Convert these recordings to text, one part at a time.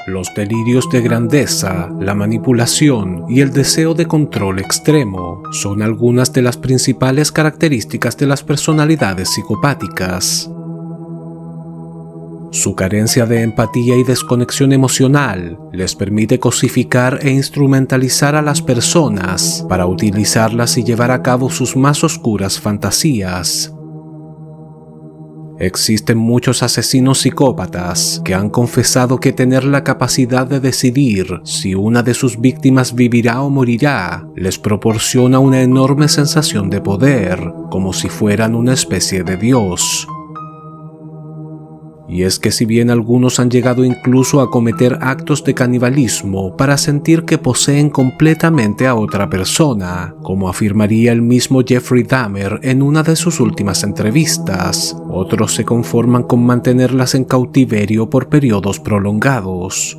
los delirios de grandeza, la manipulación y el deseo de control extremo son algunas de las principales características de las personalidades psicopáticas. Su carencia de empatía y desconexión emocional les permite cosificar e instrumentalizar a las personas para utilizarlas y llevar a cabo sus más oscuras fantasías. Existen muchos asesinos psicópatas que han confesado que tener la capacidad de decidir si una de sus víctimas vivirá o morirá les proporciona una enorme sensación de poder, como si fueran una especie de dios. Y es que si bien algunos han llegado incluso a cometer actos de canibalismo para sentir que poseen completamente a otra persona, como afirmaría el mismo Jeffrey Dahmer en una de sus últimas entrevistas, otros se conforman con mantenerlas en cautiverio por periodos prolongados.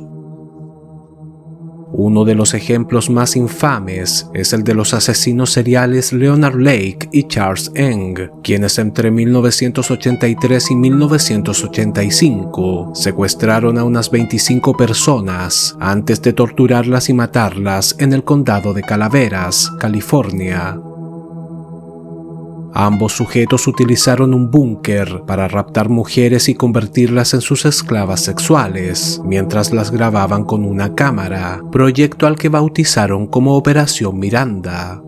Uno de los ejemplos más infames es el de los asesinos seriales Leonard Lake y Charles Ng, quienes entre 1983 y 1985 secuestraron a unas 25 personas antes de torturarlas y matarlas en el condado de Calaveras, California. Ambos sujetos utilizaron un búnker para raptar mujeres y convertirlas en sus esclavas sexuales, mientras las grababan con una cámara, proyecto al que bautizaron como Operación Miranda.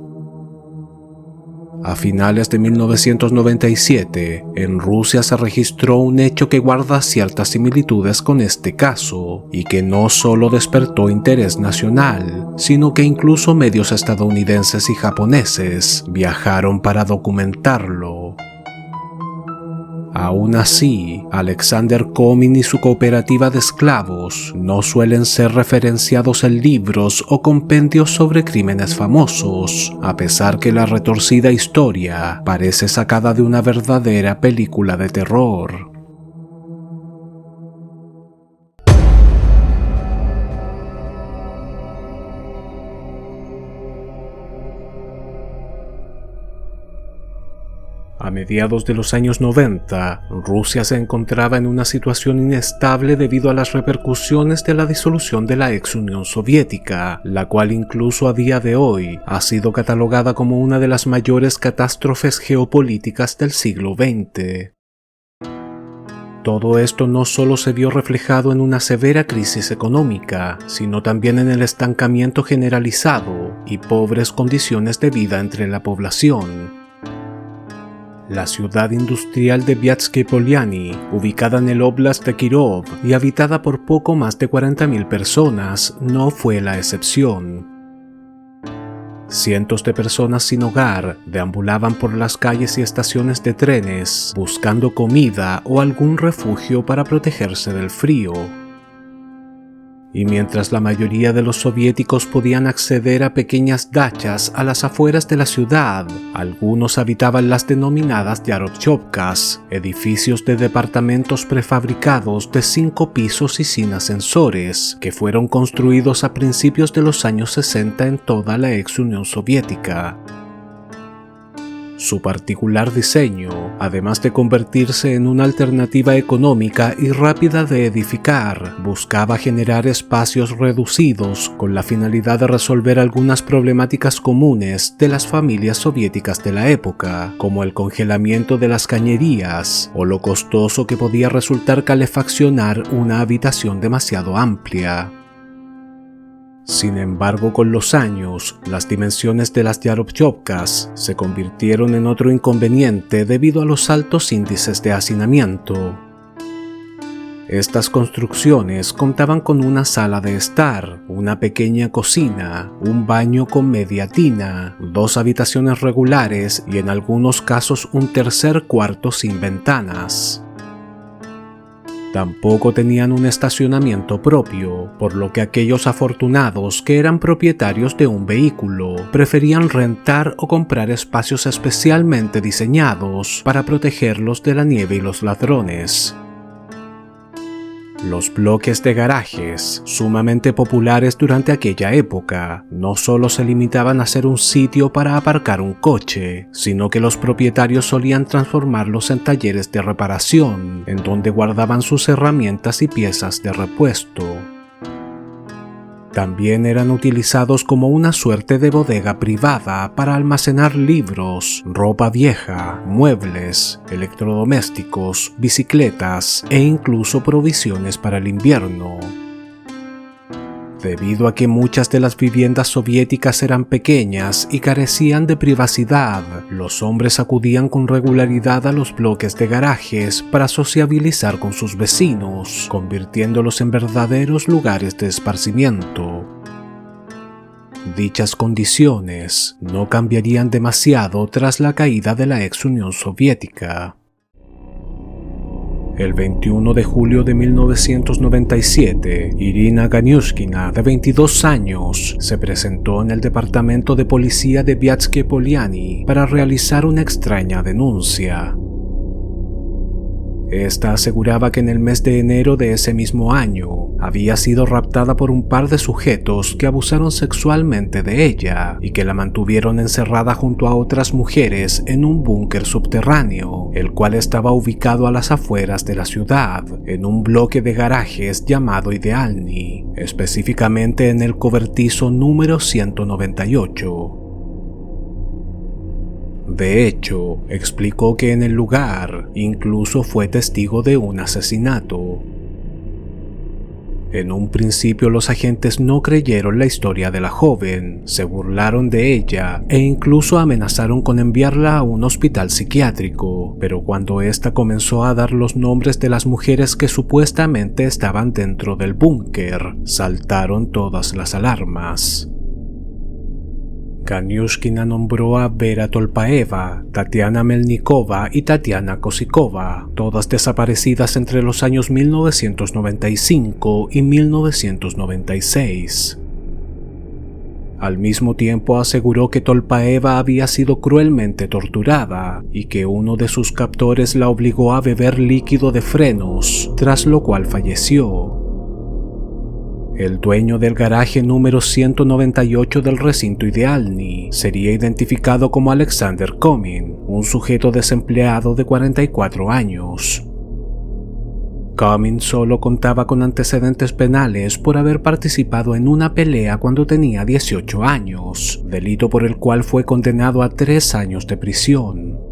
A finales de 1997, en Rusia se registró un hecho que guarda ciertas similitudes con este caso, y que no solo despertó interés nacional, sino que incluso medios estadounidenses y japoneses viajaron para documentarlo. Aún así, Alexander Comyn y su cooperativa de esclavos no suelen ser referenciados en libros o compendios sobre crímenes famosos, a pesar que la retorcida historia parece sacada de una verdadera película de terror. A mediados de los años 90, Rusia se encontraba en una situación inestable debido a las repercusiones de la disolución de la ex Unión Soviética, la cual incluso a día de hoy ha sido catalogada como una de las mayores catástrofes geopolíticas del siglo XX. Todo esto no solo se vio reflejado en una severa crisis económica, sino también en el estancamiento generalizado y pobres condiciones de vida entre la población. La ciudad industrial de Viatsky-Poliani, ubicada en el Óblast de Kirov y habitada por poco más de 40.000 personas, no fue la excepción. Cientos de personas sin hogar deambulaban por las calles y estaciones de trenes buscando comida o algún refugio para protegerse del frío. Y mientras la mayoría de los soviéticos podían acceder a pequeñas dachas a las afueras de la ciudad, algunos habitaban las denominadas Yarovchovkas, edificios de departamentos prefabricados de 5 pisos y sin ascensores, que fueron construidos a principios de los años 60 en toda la ex Unión Soviética. Su particular diseño, además de convertirse en una alternativa económica y rápida de edificar, buscaba generar espacios reducidos con la finalidad de resolver algunas problemáticas comunes de las familias soviéticas de la época, como el congelamiento de las cañerías o lo costoso que podía resultar calefaccionar una habitación demasiado amplia. Sin embargo, con los años, las dimensiones de las Yarovchovkas se convirtieron en otro inconveniente debido a los altos índices de hacinamiento. Estas construcciones contaban con una sala de estar, una pequeña cocina, un baño con media tina, 2 habitaciones regulares y en algunos casos un tercer cuarto sin ventanas. Tampoco tenían un estacionamiento propio, por lo que aquellos afortunados que eran propietarios de un vehículo preferían rentar o comprar espacios especialmente diseñados para protegerlos de la nieve y los ladrones. Los bloques de garajes, sumamente populares durante aquella época, no solo se limitaban a ser un sitio para aparcar un coche, sino que los propietarios solían transformarlos en talleres de reparación, en donde guardaban sus herramientas y piezas de repuesto. También eran utilizados como una suerte de bodega privada para almacenar libros, ropa vieja, muebles, electrodomésticos, bicicletas e incluso provisiones para el invierno. Debido a que muchas de las viviendas soviéticas eran pequeñas y carecían de privacidad, los hombres acudían con regularidad a los bloques de garajes para sociabilizar con sus vecinos, convirtiéndolos en verdaderos lugares de esparcimiento. Dichas condiciones no cambiarían demasiado tras la caída de la ex Unión Soviética. El 21 de julio de 1997, Irina Ganiushkina, de 22 años, se presentó en el departamento de policía de Viatsky Poliani para realizar una extraña denuncia. Esta aseguraba que en el mes de enero de ese mismo año había sido raptada por un par de sujetos que abusaron sexualmente de ella y que la mantuvieron encerrada junto a otras mujeres en un búnker subterráneo, el cual estaba ubicado a las afueras de la ciudad, en un bloque de garajes llamado Idealny, específicamente en el cobertizo número 198. De hecho, explicó que en el lugar incluso fue testigo de un asesinato. En un principio los agentes no creyeron la historia de la joven, se burlaron de ella e incluso amenazaron con enviarla a un hospital psiquiátrico, pero cuando ésta comenzó a dar los nombres de las mujeres que supuestamente estaban dentro del búnker, saltaron todas las alarmas. Ganiushkina nombró a Vera Tolpaeva, Tatiana Melnikova y Tatiana Kosikova, todas desaparecidas entre los años 1995 y 1996. Al mismo tiempo aseguró que Tolpaeva había sido cruelmente torturada y que uno de sus captores la obligó a beber líquido de frenos, tras lo cual falleció. El dueño del garaje número 198 del recinto Idealny sería identificado como Alexander Komin, un sujeto desempleado de 44 años. Komin solo contaba con antecedentes penales por haber participado en una pelea cuando tenía 18 años, delito por el cual fue condenado a 3 años de prisión.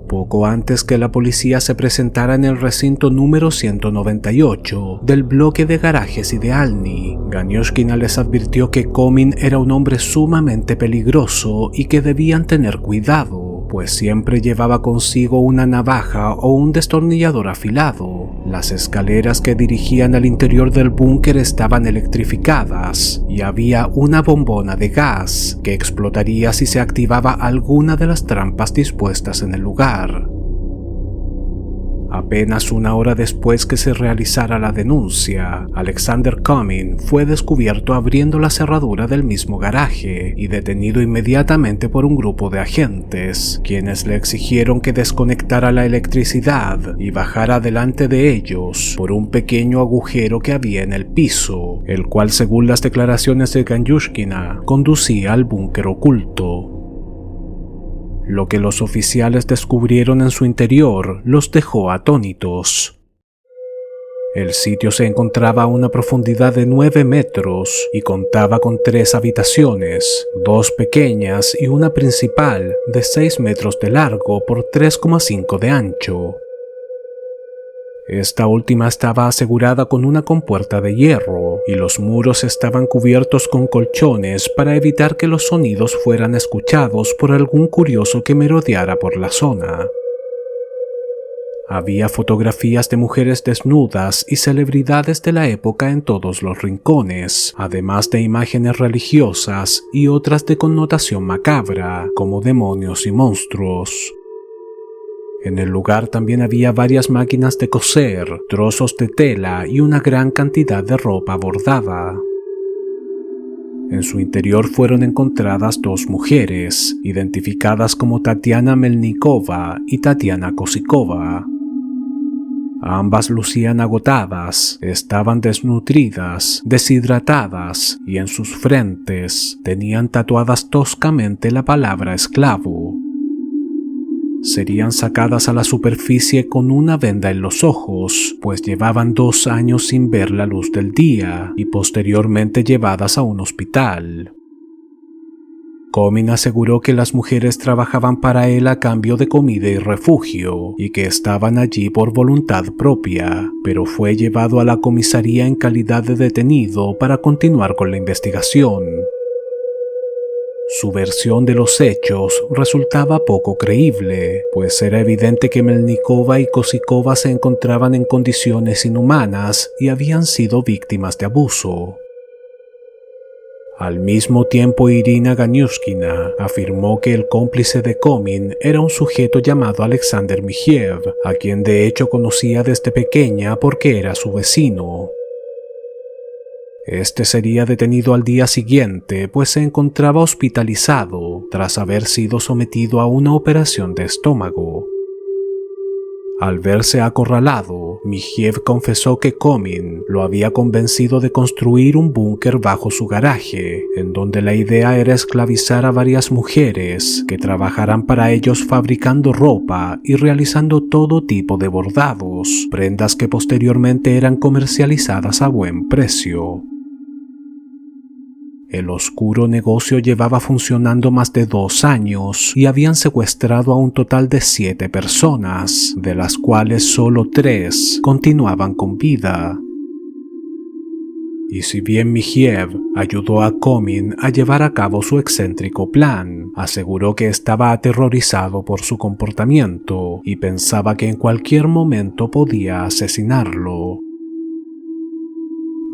Poco antes que la policía se presentara en el recinto número 198 del bloque de garajes Idealny, Ganiushkina les advirtió que Komin era un hombre sumamente peligroso y que debían tener cuidado, pues siempre llevaba consigo una navaja o un destornillador afilado. Las escaleras que dirigían al interior del búnker estaban electrificadas y había una bombona de gas que explotaría si se activaba alguna de las trampas dispuestas en el lugar. Apenas una hora después que se realizara la denuncia, Alexander Komin fue descubierto abriendo la cerradura del mismo garaje y detenido inmediatamente por un grupo de agentes, quienes le exigieron que desconectara la electricidad y bajara delante de ellos por un pequeño agujero que había en el piso, el cual, según las declaraciones de Ganiushkina, conducía al búnker oculto. Lo que los oficiales descubrieron en su interior los dejó atónitos. El sitio se encontraba a una profundidad de 9 metros y contaba con 3 habitaciones, 2 pequeñas y una principal de 6 metros de largo por 3,5 de ancho. Esta última estaba asegurada con una compuerta de hierro y los muros estaban cubiertos con colchones para evitar que los sonidos fueran escuchados por algún curioso que merodeara por la zona. Había fotografías de mujeres desnudas y celebridades de la época en todos los rincones, además de imágenes religiosas y otras de connotación macabra, como demonios y monstruos. En el lugar también había varias máquinas de coser, trozos de tela y una gran cantidad de ropa bordada. En su interior fueron encontradas 2 mujeres, identificadas como Tatiana Melnikova y Tatiana Kosikova. Ambas lucían agotadas, estaban desnutridas, deshidratadas y en sus frentes tenían tatuadas toscamente la palabra esclavo. serían sacadas a la superficie con una venda en los ojos, pues llevaban 2 años sin ver la luz del día, y posteriormente llevadas a un hospital. Comyn aseguró que las mujeres trabajaban para él a cambio de comida y refugio, y que estaban allí por voluntad propia, pero fue llevado a la comisaría en calidad de detenido para continuar con la investigación. Su versión de los hechos resultaba poco creíble, pues era evidente que Melnikova y Kosikova se encontraban en condiciones inhumanas y habían sido víctimas de abuso. Al mismo tiempo, Irina Ganiushkina afirmó que el cómplice de Comyn era un sujeto llamado Alexander Mikhiev, a quien de hecho conocía desde pequeña porque era su vecino. Este sería detenido al día siguiente, pues se encontraba hospitalizado tras haber sido sometido a una operación de estómago. Al verse acorralado, Mikhiev confesó que Comyn lo había convencido de construir un búnker bajo su garaje, en donde la idea era esclavizar a varias mujeres que trabajaran para ellos fabricando ropa y realizando todo tipo de bordados, prendas que posteriormente eran comercializadas a buen precio. El oscuro negocio llevaba funcionando más de 2 años y habían secuestrado a un total de 7 personas, de las cuales solo 3 continuaban con vida. Y si bien Mikhiev ayudó a Comyn a llevar a cabo su excéntrico plan, aseguró que estaba aterrorizado por su comportamiento y pensaba que en cualquier momento podía asesinarlo.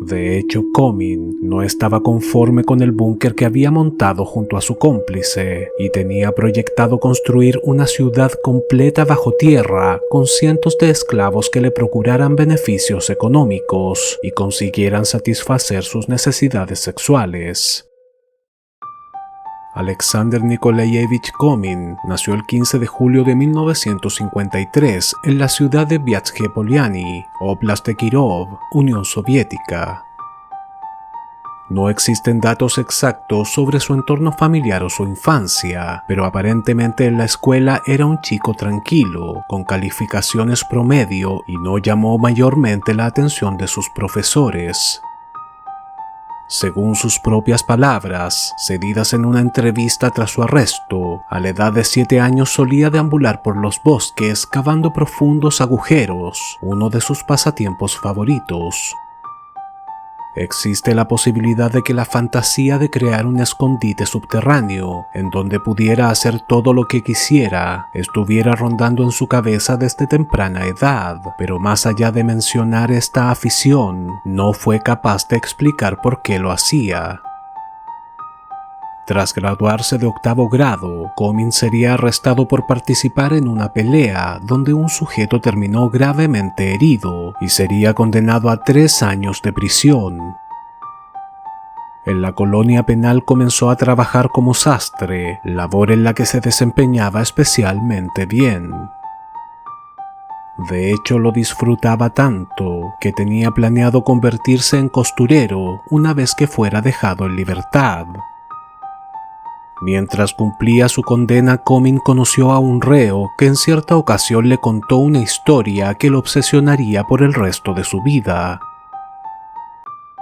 De hecho, Comyn no estaba conforme con el búnker que había montado junto a su cómplice y tenía proyectado construir una ciudad completa bajo tierra con cientos de esclavos que le procuraran beneficios económicos y consiguieran satisfacer sus necesidades sexuales. Alexander Nikolayevich Comyn nació el 15 de julio de 1953 en la ciudad de Viazhye-Polyani, Oblast de Kirov, Unión Soviética. No existen datos exactos sobre su entorno familiar o su infancia, pero aparentemente en la escuela era un chico tranquilo, con calificaciones promedio y no llamó mayormente la atención de sus profesores. Según sus propias palabras, cedidas en una entrevista tras su arresto, a la edad de 7 años solía deambular por los bosques cavando profundos agujeros, uno de sus pasatiempos favoritos. Existe la posibilidad de que la fantasía de crear un escondite subterráneo, en donde pudiera hacer todo lo que quisiera, estuviera rondando en su cabeza desde temprana edad, pero más allá de mencionar esta afición, no fue capaz de explicar por qué lo hacía. Tras graduarse de 8º grado, Comyn sería arrestado por participar en una pelea donde un sujeto terminó gravemente herido y sería condenado a 3 años de prisión. En la colonia penal comenzó a trabajar como sastre, labor en la que se desempeñaba especialmente bien. De hecho, lo disfrutaba tanto que tenía planeado convertirse en costurero una vez que fuera dejado en libertad. Mientras cumplía su condena, Comyn conoció a un reo que en cierta ocasión le contó una historia que lo obsesionaría por el resto de su vida.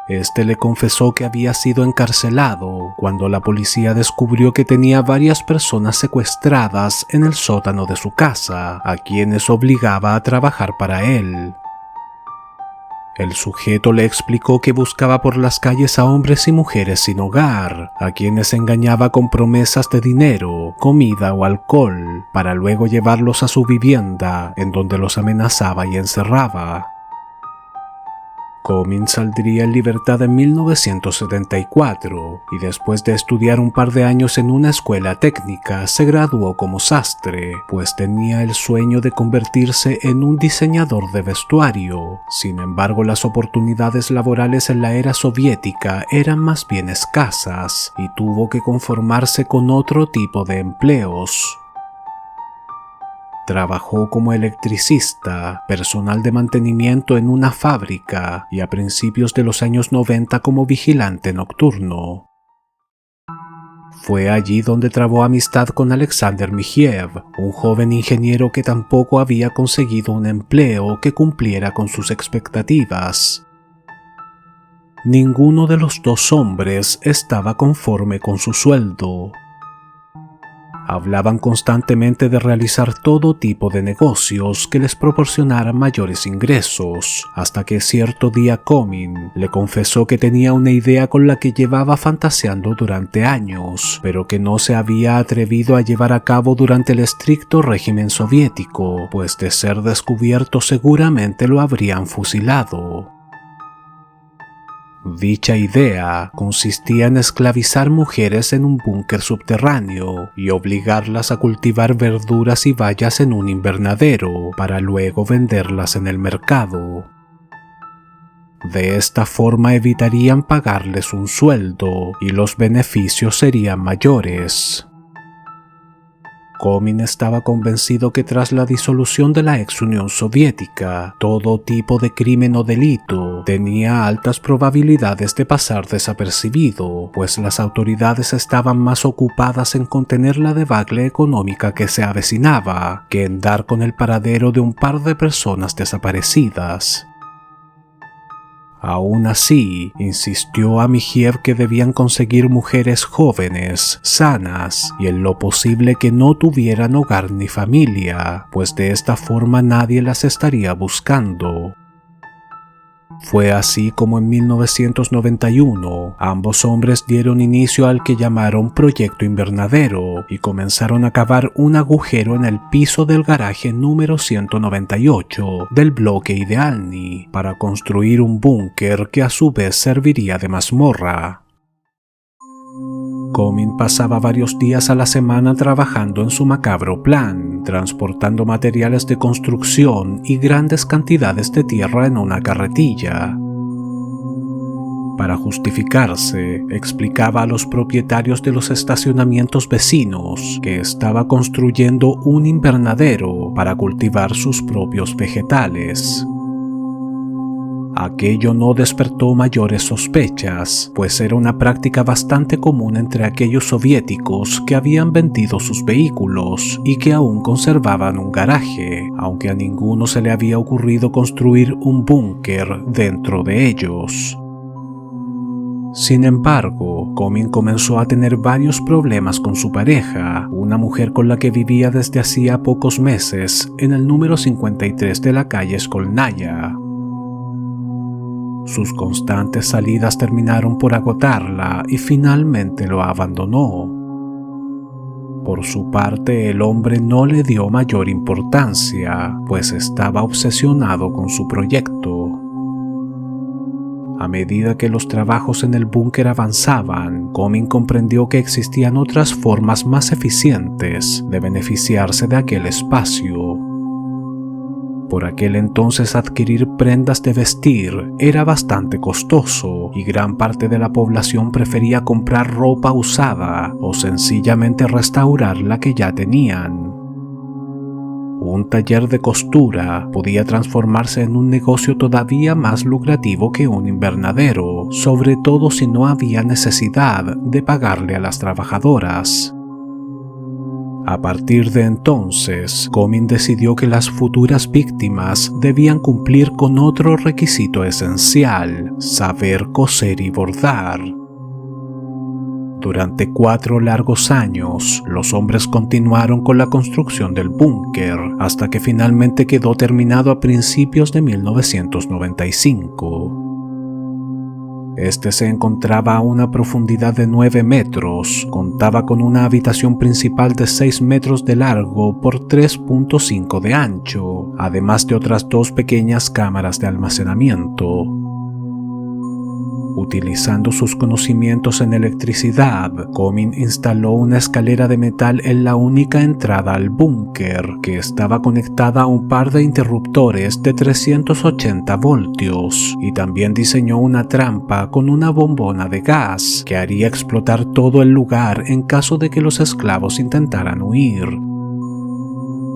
Este le confesó que había sido encarcelado cuando la policía descubrió que tenía varias personas secuestradas en el sótano de su casa, a quienes obligaba a trabajar para él. El sujeto le explicó que buscaba por las calles a hombres y mujeres sin hogar, a quienes engañaba con promesas de dinero, comida o alcohol, para luego llevarlos a su vivienda, en donde los amenazaba y encerraba. Comyn saldría en libertad en 1974 y después de estudiar un par de años en una escuela técnica se graduó como sastre, pues tenía el sueño de convertirse en un diseñador de vestuario. Sin embargo, las oportunidades laborales en la era soviética eran más bien escasas y tuvo que conformarse con otro tipo de empleos. Trabajó como electricista, personal de mantenimiento en una fábrica y a principios de los años 90 como vigilante nocturno. Fue allí donde trabó amistad con Alexander Michiev, un joven ingeniero que tampoco había conseguido un empleo que cumpliera con sus expectativas. Ninguno de los dos hombres estaba conforme con su sueldo. Hablaban constantemente de realizar todo tipo de negocios que les proporcionaran mayores ingresos, hasta que cierto día Comyn le confesó que tenía una idea con la que llevaba fantaseando durante años, pero que no se había atrevido a llevar a cabo durante el estricto régimen soviético, pues de ser descubierto seguramente lo habrían fusilado. Dicha idea consistía en esclavizar mujeres en un búnker subterráneo y obligarlas a cultivar verduras y bayas en un invernadero para luego venderlas en el mercado. De esta forma evitarían pagarles un sueldo y los beneficios serían mayores. Comyn estaba convencido que tras la disolución de la ex Unión Soviética, todo tipo de crimen o delito tenía altas probabilidades de pasar desapercibido, pues las autoridades estaban más ocupadas en contener la debacle económica que se avecinaba que en dar con el paradero de un par de personas desaparecidas. Aún así, insistió a Michiev que debían conseguir mujeres jóvenes, sanas y en lo posible que no tuvieran hogar ni familia, pues de esta forma nadie las estaría buscando. Fue así como en 1991 ambos hombres dieron inicio al que llamaron Proyecto Invernadero y comenzaron a cavar un agujero en el piso del garaje número 198 del bloque Idealny para construir un búnker que a su vez serviría de mazmorra. Comyn pasaba varios días a la semana trabajando en su macabro plan, transportando materiales de construcción y grandes cantidades de tierra en una carretilla. Para justificarse, explicaba a los propietarios de los estacionamientos vecinos que estaba construyendo un invernadero para cultivar sus propios vegetales. Aquello no despertó mayores sospechas, pues era una práctica bastante común entre aquellos soviéticos que habían vendido sus vehículos y que aún conservaban un garaje, aunque a ninguno se le había ocurrido construir un búnker dentro de ellos. Sin embargo, Comyn comenzó a tener varios problemas con su pareja, una mujer con la que vivía desde hacía pocos meses en el número 53 de la calle Skolnaya. Sus constantes salidas terminaron por agotarla y finalmente lo abandonó. Por su parte, el hombre no le dio mayor importancia, pues estaba obsesionado con su proyecto. A medida que los trabajos en el búnker avanzaban, Comyn comprendió que existían otras formas más eficientes de beneficiarse de aquel espacio. Por aquel entonces adquirir prendas de vestir era bastante costoso y gran parte de la población prefería comprar ropa usada o sencillamente restaurar la que ya tenían. Un taller de costura podía transformarse en un negocio todavía más lucrativo que un invernadero, sobre todo si no había necesidad de pagarle a las trabajadoras. A partir de entonces, Comyn decidió que las futuras víctimas debían cumplir con otro requisito esencial: saber coser y bordar. Durante 4 largos años, los hombres continuaron con la construcción del búnker, hasta que finalmente quedó terminado a principios de 1995. Este se encontraba a una profundidad de 9 metros, contaba con una habitación principal de 6 metros de largo por 3.5 de ancho, además de otras 2 pequeñas cámaras de almacenamiento. Utilizando sus conocimientos en electricidad, Comyn instaló una escalera de metal en la única entrada al búnker, que estaba conectada a un par de interruptores de 380 voltios, y también diseñó una trampa con una bombona de gas que haría explotar todo el lugar en caso de que los esclavos intentaran huir.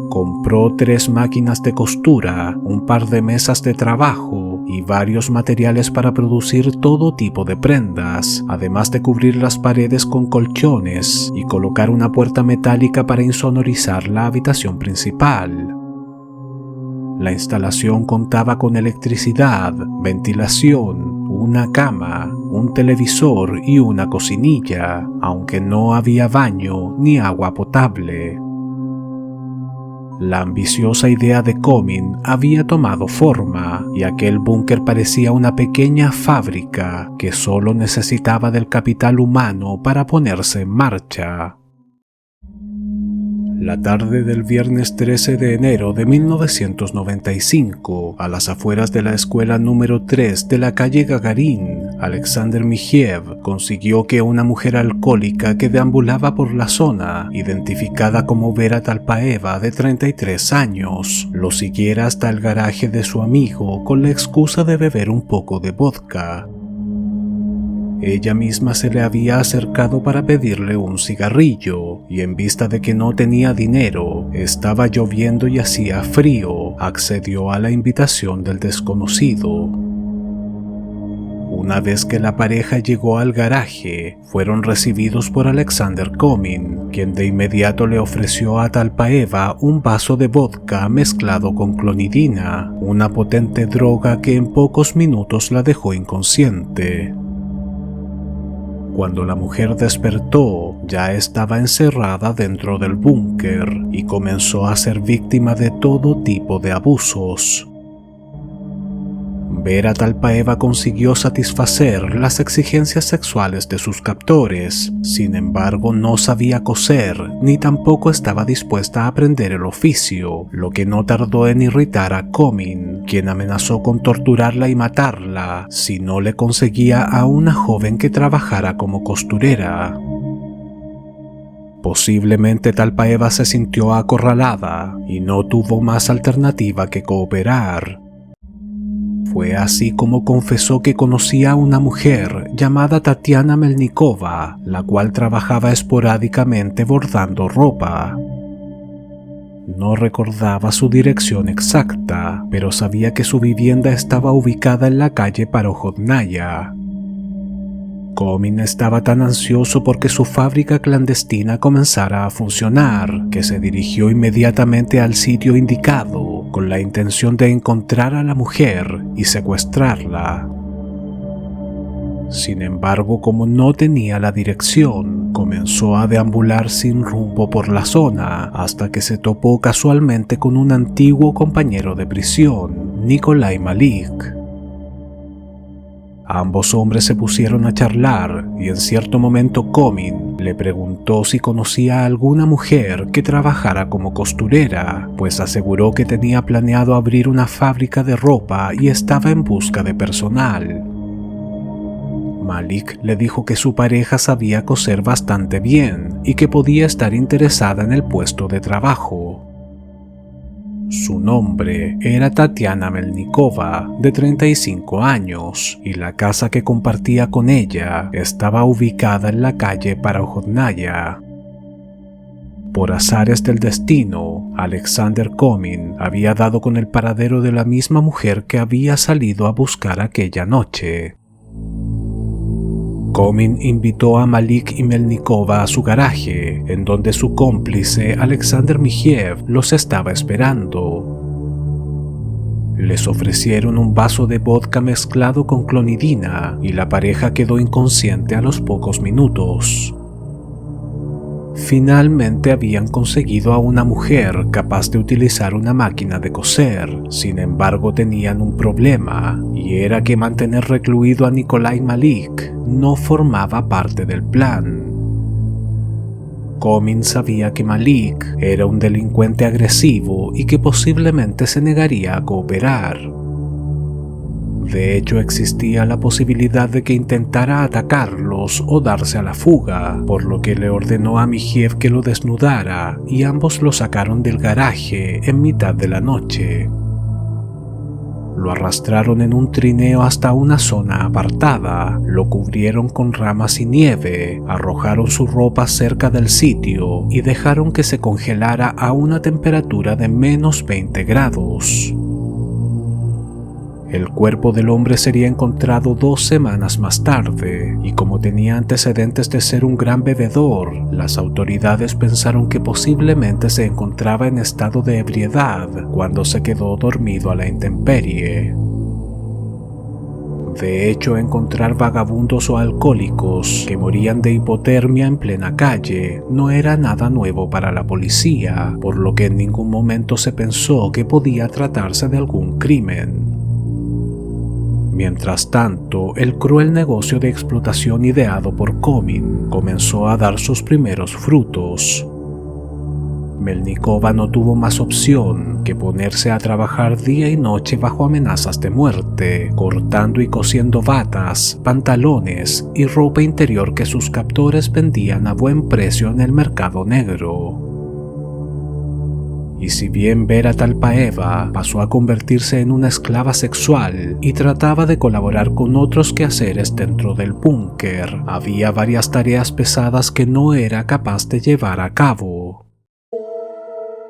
Compró 3 máquinas de costura, un par de mesas de trabajo y varios materiales para producir todo tipo de prendas, además de cubrir las paredes con colchones y colocar una puerta metálica para insonorizar la habitación principal. La instalación contaba con electricidad, ventilación, una cama, un televisor y una cocinilla, aunque no había baño ni agua potable. La ambiciosa idea de Comyn había tomado forma y aquel búnker parecía una pequeña fábrica que solo necesitaba del capital humano para ponerse en marcha. La tarde del viernes 13 de enero de 1995, a las afueras de la escuela número 3 de la calle Gagarin, Alexander Michiev consiguió que una mujer alcohólica que deambulaba por la zona, identificada como Vera Talpaeva de 33 años, lo siguiera hasta el garaje de su amigo con la excusa de beber un poco de vodka. Ella misma se le había acercado para pedirle un cigarrillo, y en vista de que no tenía dinero, estaba lloviendo y hacía frío, accedió a la invitación del desconocido. Una vez que la pareja llegó al garaje, fueron recibidos por Alexander Comyn, quien de inmediato le ofreció a Talpaeva un vaso de vodka mezclado con clonidina, una potente droga que en pocos minutos la dejó inconsciente. Cuando la mujer despertó, ya estaba encerrada dentro del búnker y comenzó a ser víctima de todo tipo de abusos. Vera Talpaeva consiguió satisfacer las exigencias sexuales de sus captores, sin embargo no sabía coser ni tampoco estaba dispuesta a aprender el oficio, lo que no tardó en irritar a Comyn, quien amenazó con torturarla y matarla si no le conseguía a una joven que trabajara como costurera. Posiblemente Talpaeva se sintió acorralada y no tuvo más alternativa que cooperar. Fue así como confesó que conocía a una mujer llamada Tatiana Melnikova, la cual trabajaba esporádicamente bordando ropa. No recordaba su dirección exacta, pero sabía que su vivienda estaba ubicada en la calle Parohodnaya. Comyn estaba tan ansioso porque su fábrica clandestina comenzara a funcionar, que se dirigió inmediatamente al sitio indicado, con la intención de encontrar a la mujer y secuestrarla. Sin embargo, como no tenía la dirección, comenzó a deambular sin rumbo por la zona, hasta que se topó casualmente con un antiguo compañero de prisión, Nikolai Malik. Ambos hombres se pusieron a charlar y en cierto momento Comyn le preguntó si conocía a alguna mujer que trabajara como costurera, pues aseguró que tenía planeado abrir una fábrica de ropa y estaba en busca de personal. Malik le dijo que su pareja sabía coser bastante bien y que podía estar interesada en el puesto de trabajo. Su nombre era Tatiana Melnikova, de 35 años, y la casa que compartía con ella estaba ubicada en la calle Parohodnaya. Por azares del destino, Alexander Comyn había dado con el paradero de la misma mujer que había salido a buscar aquella noche. Comyn invitó a Malik y Melnikova a su garaje, en donde su cómplice Alexander Michiev los estaba esperando. Les ofrecieron un vaso de vodka mezclado con clonidina y la pareja quedó inconsciente a los pocos minutos. Finalmente habían conseguido a una mujer capaz de utilizar una máquina de coser. Sin embargo, tenían un problema, y era que mantener recluido a Nikolai Malik no formaba parte del plan. Comyn sabía que Malik era un delincuente agresivo y que posiblemente se negaría a cooperar. De hecho, existía la posibilidad de que intentara atacarlos o darse a la fuga, por lo que le ordenó a Michiev que lo desnudara y ambos lo sacaron del garaje en mitad de la noche. Lo arrastraron en un trineo hasta una zona apartada, lo cubrieron con ramas y nieve, arrojaron su ropa cerca del sitio y dejaron que se congelara a una temperatura de -20 grados. El cuerpo del hombre sería encontrado 2 semanas más tarde, y como tenía antecedentes de ser un gran bebedor, las autoridades pensaron que posiblemente se encontraba en estado de ebriedad cuando se quedó dormido a la intemperie. De hecho, encontrar vagabundos o alcohólicos que morían de hipotermia en plena calle no era nada nuevo para la policía, por lo que en ningún momento se pensó que podía tratarse de algún crimen. Mientras tanto, el cruel negocio de explotación ideado por Comin comenzó a dar sus primeros frutos. Melnikova no tuvo más opción que ponerse a trabajar día y noche bajo amenazas de muerte, cortando y cosiendo batas, pantalones y ropa interior que sus captores vendían a buen precio en el mercado negro. Y si bien Vera Talpaeva pasó a convertirse en una esclava sexual y trataba de colaborar con otros quehaceres dentro del búnker, había varias tareas pesadas que no era capaz de llevar a cabo.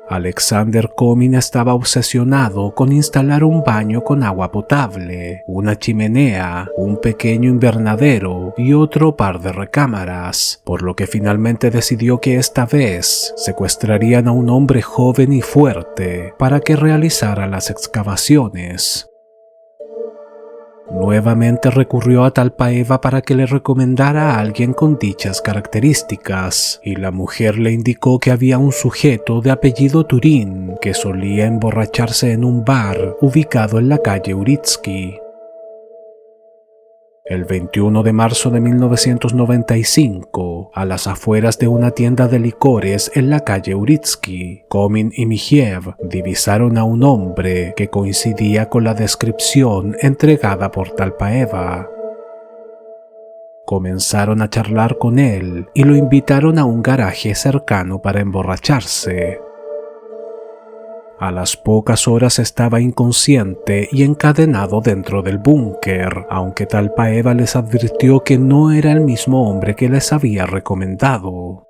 Alexander Comin estaba obsesionado con instalar un baño con agua potable, una chimenea, un pequeño invernadero y otro par de recámaras, por lo que finalmente decidió que esta vez secuestrarían a un hombre joven y fuerte para que realizara las excavaciones. Nuevamente recurrió a Talpaeva para que le recomendara a alguien con dichas características, y la mujer le indicó que había un sujeto de apellido Turín que solía emborracharse en un bar ubicado en la calle Uritsky. El 21 de marzo de 1995, a las afueras de una tienda de licores en la calle Uritsky, Comin y Mijiev divisaron a un hombre que coincidía con la descripción entregada por Talpaeva. Comenzaron a charlar con él y lo invitaron a un garaje cercano para emborracharse. A las pocas horas estaba inconsciente y encadenado dentro del búnker, aunque Talpaeva les advirtió que no era el mismo hombre que les había recomendado.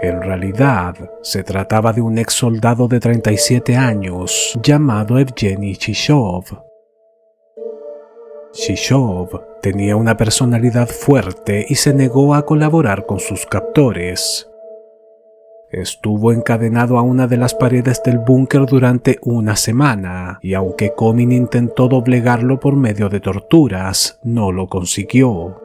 En realidad, se trataba de un ex soldado de 37 años llamado Evgeny Shishov. Shishov tenía una personalidad fuerte y se negó a colaborar con sus captores. Estuvo encadenado a una de las paredes del búnker durante una semana, y aunque Comin intentó doblegarlo por medio de torturas, no lo consiguió.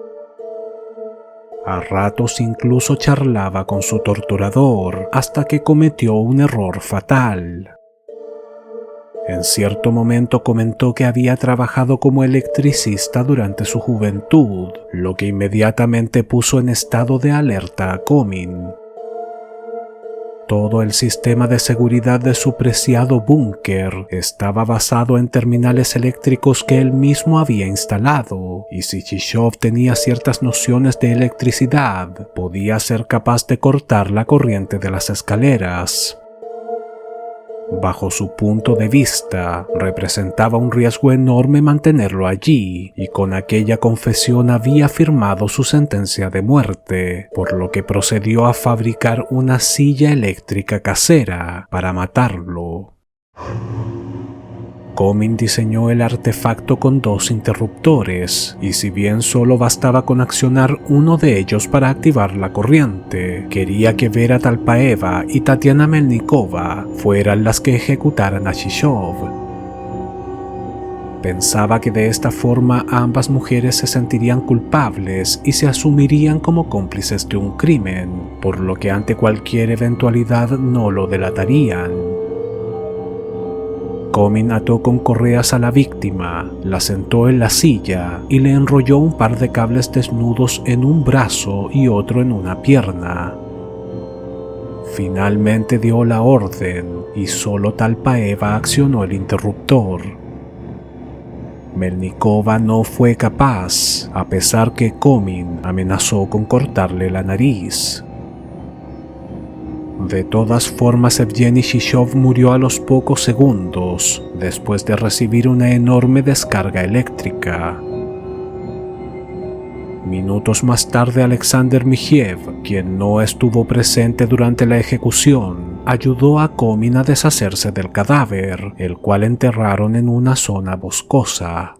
A ratos incluso charlaba con su torturador, hasta que cometió un error fatal. En cierto momento comentó que había trabajado como electricista durante su juventud, lo que inmediatamente puso en estado de alerta a Comin. Todo el sistema de seguridad de su preciado búnker estaba basado en terminales eléctricos que él mismo había instalado, y si Shishov tenía ciertas nociones de electricidad, podía ser capaz de cortar la corriente de las escaleras. Bajo su punto de vista, representaba un riesgo enorme mantenerlo allí, y con aquella confesión había firmado su sentencia de muerte, por lo que procedió a fabricar una silla eléctrica casera para matarlo. Comin diseñó el artefacto con 2 interruptores, y si bien solo bastaba con accionar uno de ellos para activar la corriente, quería que Vera Talpaeva y Tatiana Melnikova fueran las que ejecutaran a Shishov. Pensaba que de esta forma ambas mujeres se sentirían culpables y se asumirían como cómplices de un crimen, por lo que ante cualquier eventualidad no lo delatarían. Comin ató con correas a la víctima, la sentó en la silla y le enrolló un par de cables desnudos en un brazo y otro en una pierna. Finalmente dio la orden y solo Talpaeva accionó el interruptor. Melnikova no fue capaz, a pesar que Comin amenazó con cortarle la nariz. De todas formas, Evgeny Shishov murió a los pocos segundos, después de recibir una enorme descarga eléctrica. Minutos más tarde, Alexander Mijiev, quien no estuvo presente durante la ejecución, ayudó a Comin a deshacerse del cadáver, el cual enterraron en una zona boscosa.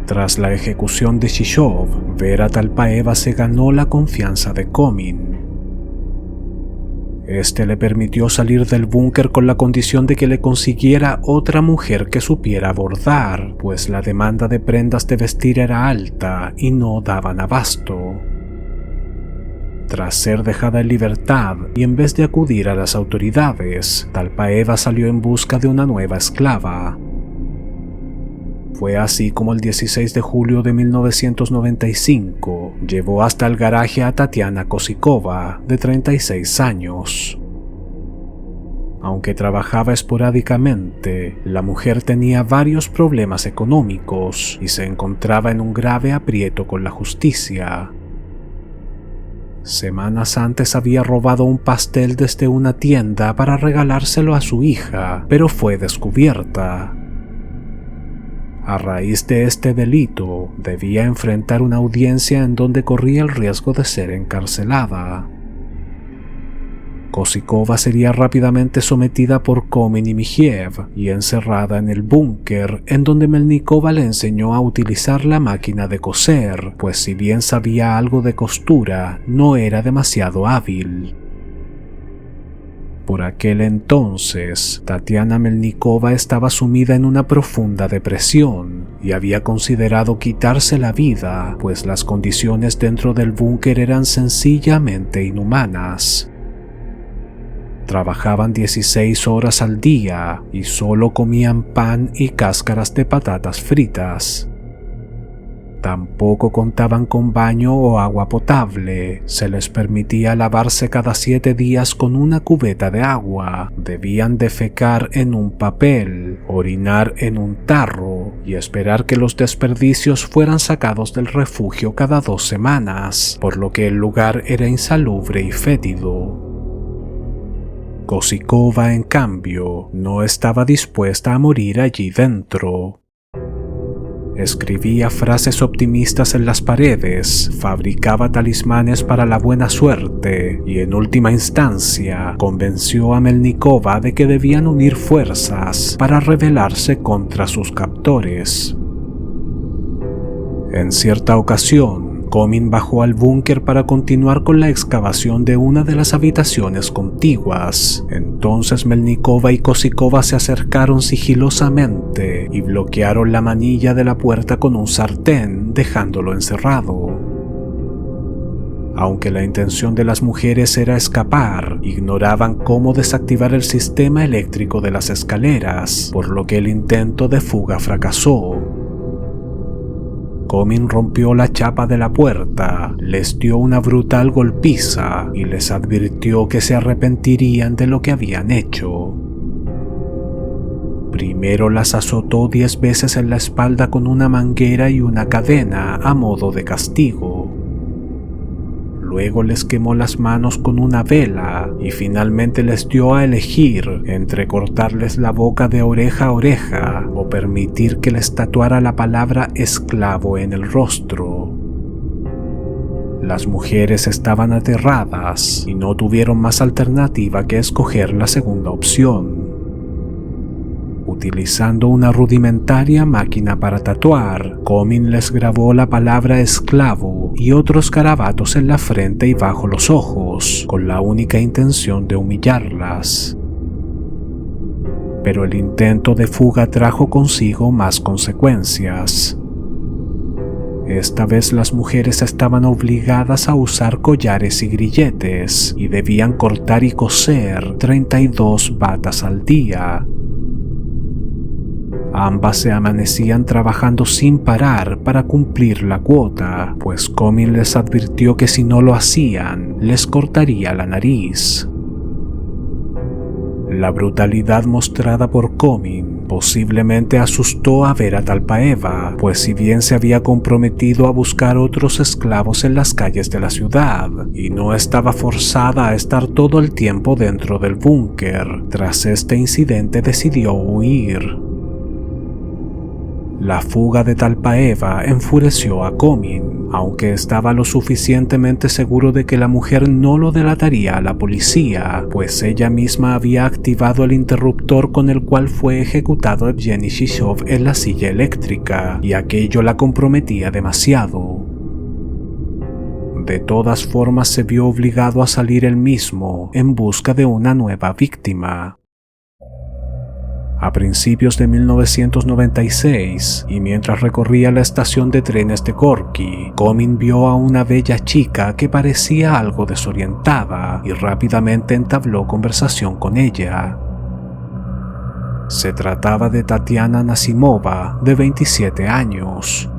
Tras la ejecución de Shishov, Vera Talpaeva se ganó la confianza de Comin. Este le permitió salir del búnker con la condición de que le consiguiera otra mujer que supiera bordar, pues la demanda de prendas de vestir era alta y no daban abasto. Tras ser dejada en libertad y en vez de acudir a las autoridades, Talpaeva salió en busca de una nueva esclava. Fue así como el 16 de julio de 1995 llevó hasta el garaje a Tatiana Kosikova, de 36 años. Aunque trabajaba esporádicamente, la mujer tenía varios problemas económicos y se encontraba en un grave aprieto con la justicia. Semanas antes había robado un pastel desde una tienda para regalárselo a su hija, pero fue descubierta. A raíz de este delito, debía enfrentar una audiencia en donde corría el riesgo de ser encarcelada. Kosikova sería rápidamente sometida por Comin y Mijiev y encerrada en el búnker, en donde Melnikova le enseñó a utilizar la máquina de coser, pues si bien sabía algo de costura, no era demasiado hábil. Por aquel entonces, Tatiana Melnikova estaba sumida en una profunda depresión y había considerado quitarse la vida, pues las condiciones dentro del búnker eran sencillamente inhumanas. Trabajaban 16 horas al día y solo comían pan y cáscaras de patatas fritas. Tampoco contaban con baño o agua potable, se les permitía lavarse cada 7 días con una cubeta de agua, debían defecar en un papel, orinar en un tarro y esperar que los desperdicios fueran sacados del refugio cada 2 semanas, por lo que el lugar era insalubre y fétido. Kosikova, en cambio, no estaba dispuesta a morir allí dentro. Escribía frases optimistas en las paredes, fabricaba talismanes para la buena suerte y en última instancia convenció a Melnikova de que debían unir fuerzas para rebelarse contra sus captores. En cierta ocasión, Comin bajó al búnker para continuar con la excavación de una de las habitaciones contiguas. Entonces Melnikova y Kosikova se acercaron sigilosamente y bloquearon la manilla de la puerta con un sartén, dejándolo encerrado. Aunque la intención de las mujeres era escapar, ignoraban cómo desactivar el sistema eléctrico de las escaleras, por lo que el intento de fuga fracasó. Comin rompió la chapa de la puerta, les dio una brutal golpiza y les advirtió que se arrepentirían de lo que habían hecho. Primero las azotó 10 veces en la espalda con una manguera y una cadena a modo de castigo. Luego les quemó las manos con una vela y finalmente les dio a elegir entre cortarles la boca de oreja a oreja o permitir que les tatuara la palabra esclavo en el rostro. Las mujeres estaban aterradas y no tuvieron más alternativa que escoger la segunda opción. Utilizando una rudimentaria máquina para tatuar, Comin les grabó la palabra esclavo y otros garabatos en la frente y bajo los ojos, con la única intención de humillarlas. Pero el intento de fuga trajo consigo más consecuencias. Esta vez las mujeres estaban obligadas a usar collares y grilletes y debían cortar y coser 32 batas al día. Ambas se amanecían trabajando sin parar para cumplir la cuota, pues Comin les advirtió que si no lo hacían, les cortaría la nariz. La brutalidad mostrada por Comin posiblemente asustó a Vera Talpaeva, pues si bien se había comprometido a buscar otros esclavos en las calles de la ciudad, y no estaba forzada a estar todo el tiempo dentro del búnker, tras este incidente decidió huir. La fuga de Talpaeva enfureció a Comin, Aunque estaba lo suficientemente seguro de que la mujer no lo delataría a la policía, pues ella misma había activado el interruptor con el cual fue ejecutado Evgeny Shishov en la silla eléctrica, y aquello la comprometía demasiado. De todas formas, se vio obligado a salir él mismo en busca de una nueva víctima. A principios de 1996, y mientras recorría la estación de trenes de Gorky, Comyn vio a una bella chica que parecía algo desorientada y rápidamente entabló conversación con ella. Se trataba de Tatiana Nasimova, de 27 años.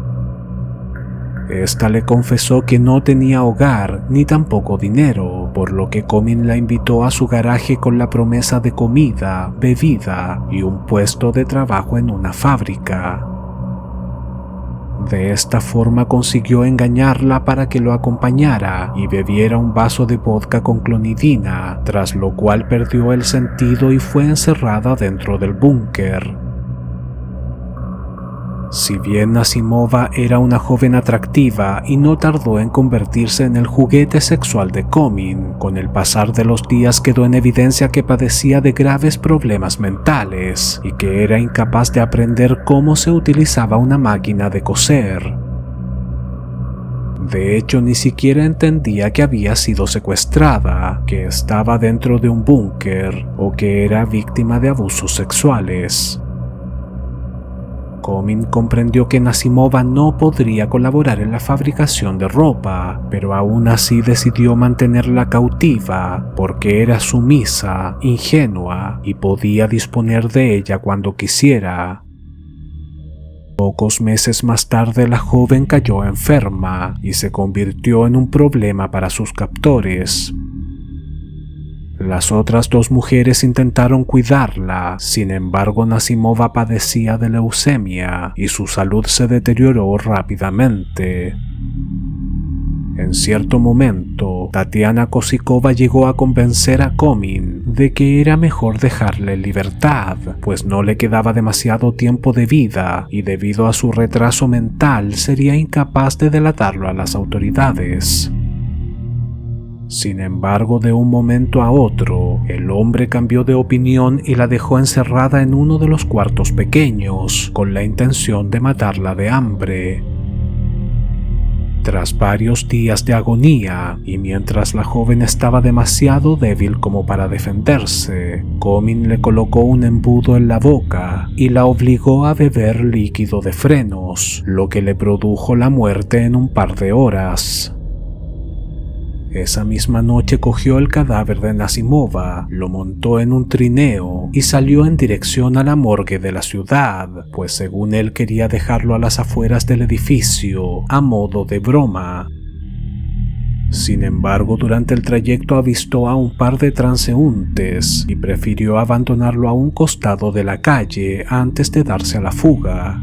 Esta le confesó que no tenía hogar ni tampoco dinero, por lo que Comyn la invitó a su garaje con la promesa de comida, bebida y un puesto de trabajo en una fábrica. De esta forma consiguió engañarla para que lo acompañara y bebiera un vaso de vodka con clonidina, tras lo cual perdió el sentido y fue encerrada dentro del búnker. Si bien Nasimova era una joven atractiva y no tardó en convertirse en el juguete sexual de Comyn, con el pasar de los días quedó en evidencia que padecía de graves problemas mentales y que era incapaz de aprender cómo se utilizaba una máquina de coser. De hecho, ni siquiera entendía que había sido secuestrada, que estaba dentro de un búnker o que era víctima de abusos sexuales. Comyn comprendió que Nasimova no podría colaborar en la fabricación de ropa, pero aún así decidió mantenerla cautiva porque era sumisa, ingenua y podía disponer de ella cuando quisiera. Pocos meses más tarde la joven cayó enferma y se convirtió en un problema para sus captores. Las otras dos mujeres intentaron cuidarla, sin embargo Nasimova padecía de leucemia y su salud se deterioró rápidamente. En cierto momento, Tatiana Kosikova llegó a convencer a Comyn de que era mejor dejarle en libertad, pues no le quedaba demasiado tiempo de vida y debido a su retraso mental sería incapaz de delatarlo a las autoridades. Sin embargo, de un momento a otro, el hombre cambió de opinión y la dejó encerrada en uno de los cuartos pequeños, con la intención de matarla de hambre. Tras varios días de agonía, y mientras la joven estaba demasiado débil como para defenderse, Comyn le colocó un embudo en la boca y la obligó a beber líquido de frenos, lo que le produjo la muerte en un par de horas. Esa misma noche cogió el cadáver de Nasimova, lo montó en un trineo y salió en dirección a la morgue de la ciudad, pues según él quería dejarlo a las afueras del edificio, a modo de broma. Sin embargo, durante el trayecto avistó a un par de transeúntes y prefirió abandonarlo a un costado de la calle antes de darse a la fuga.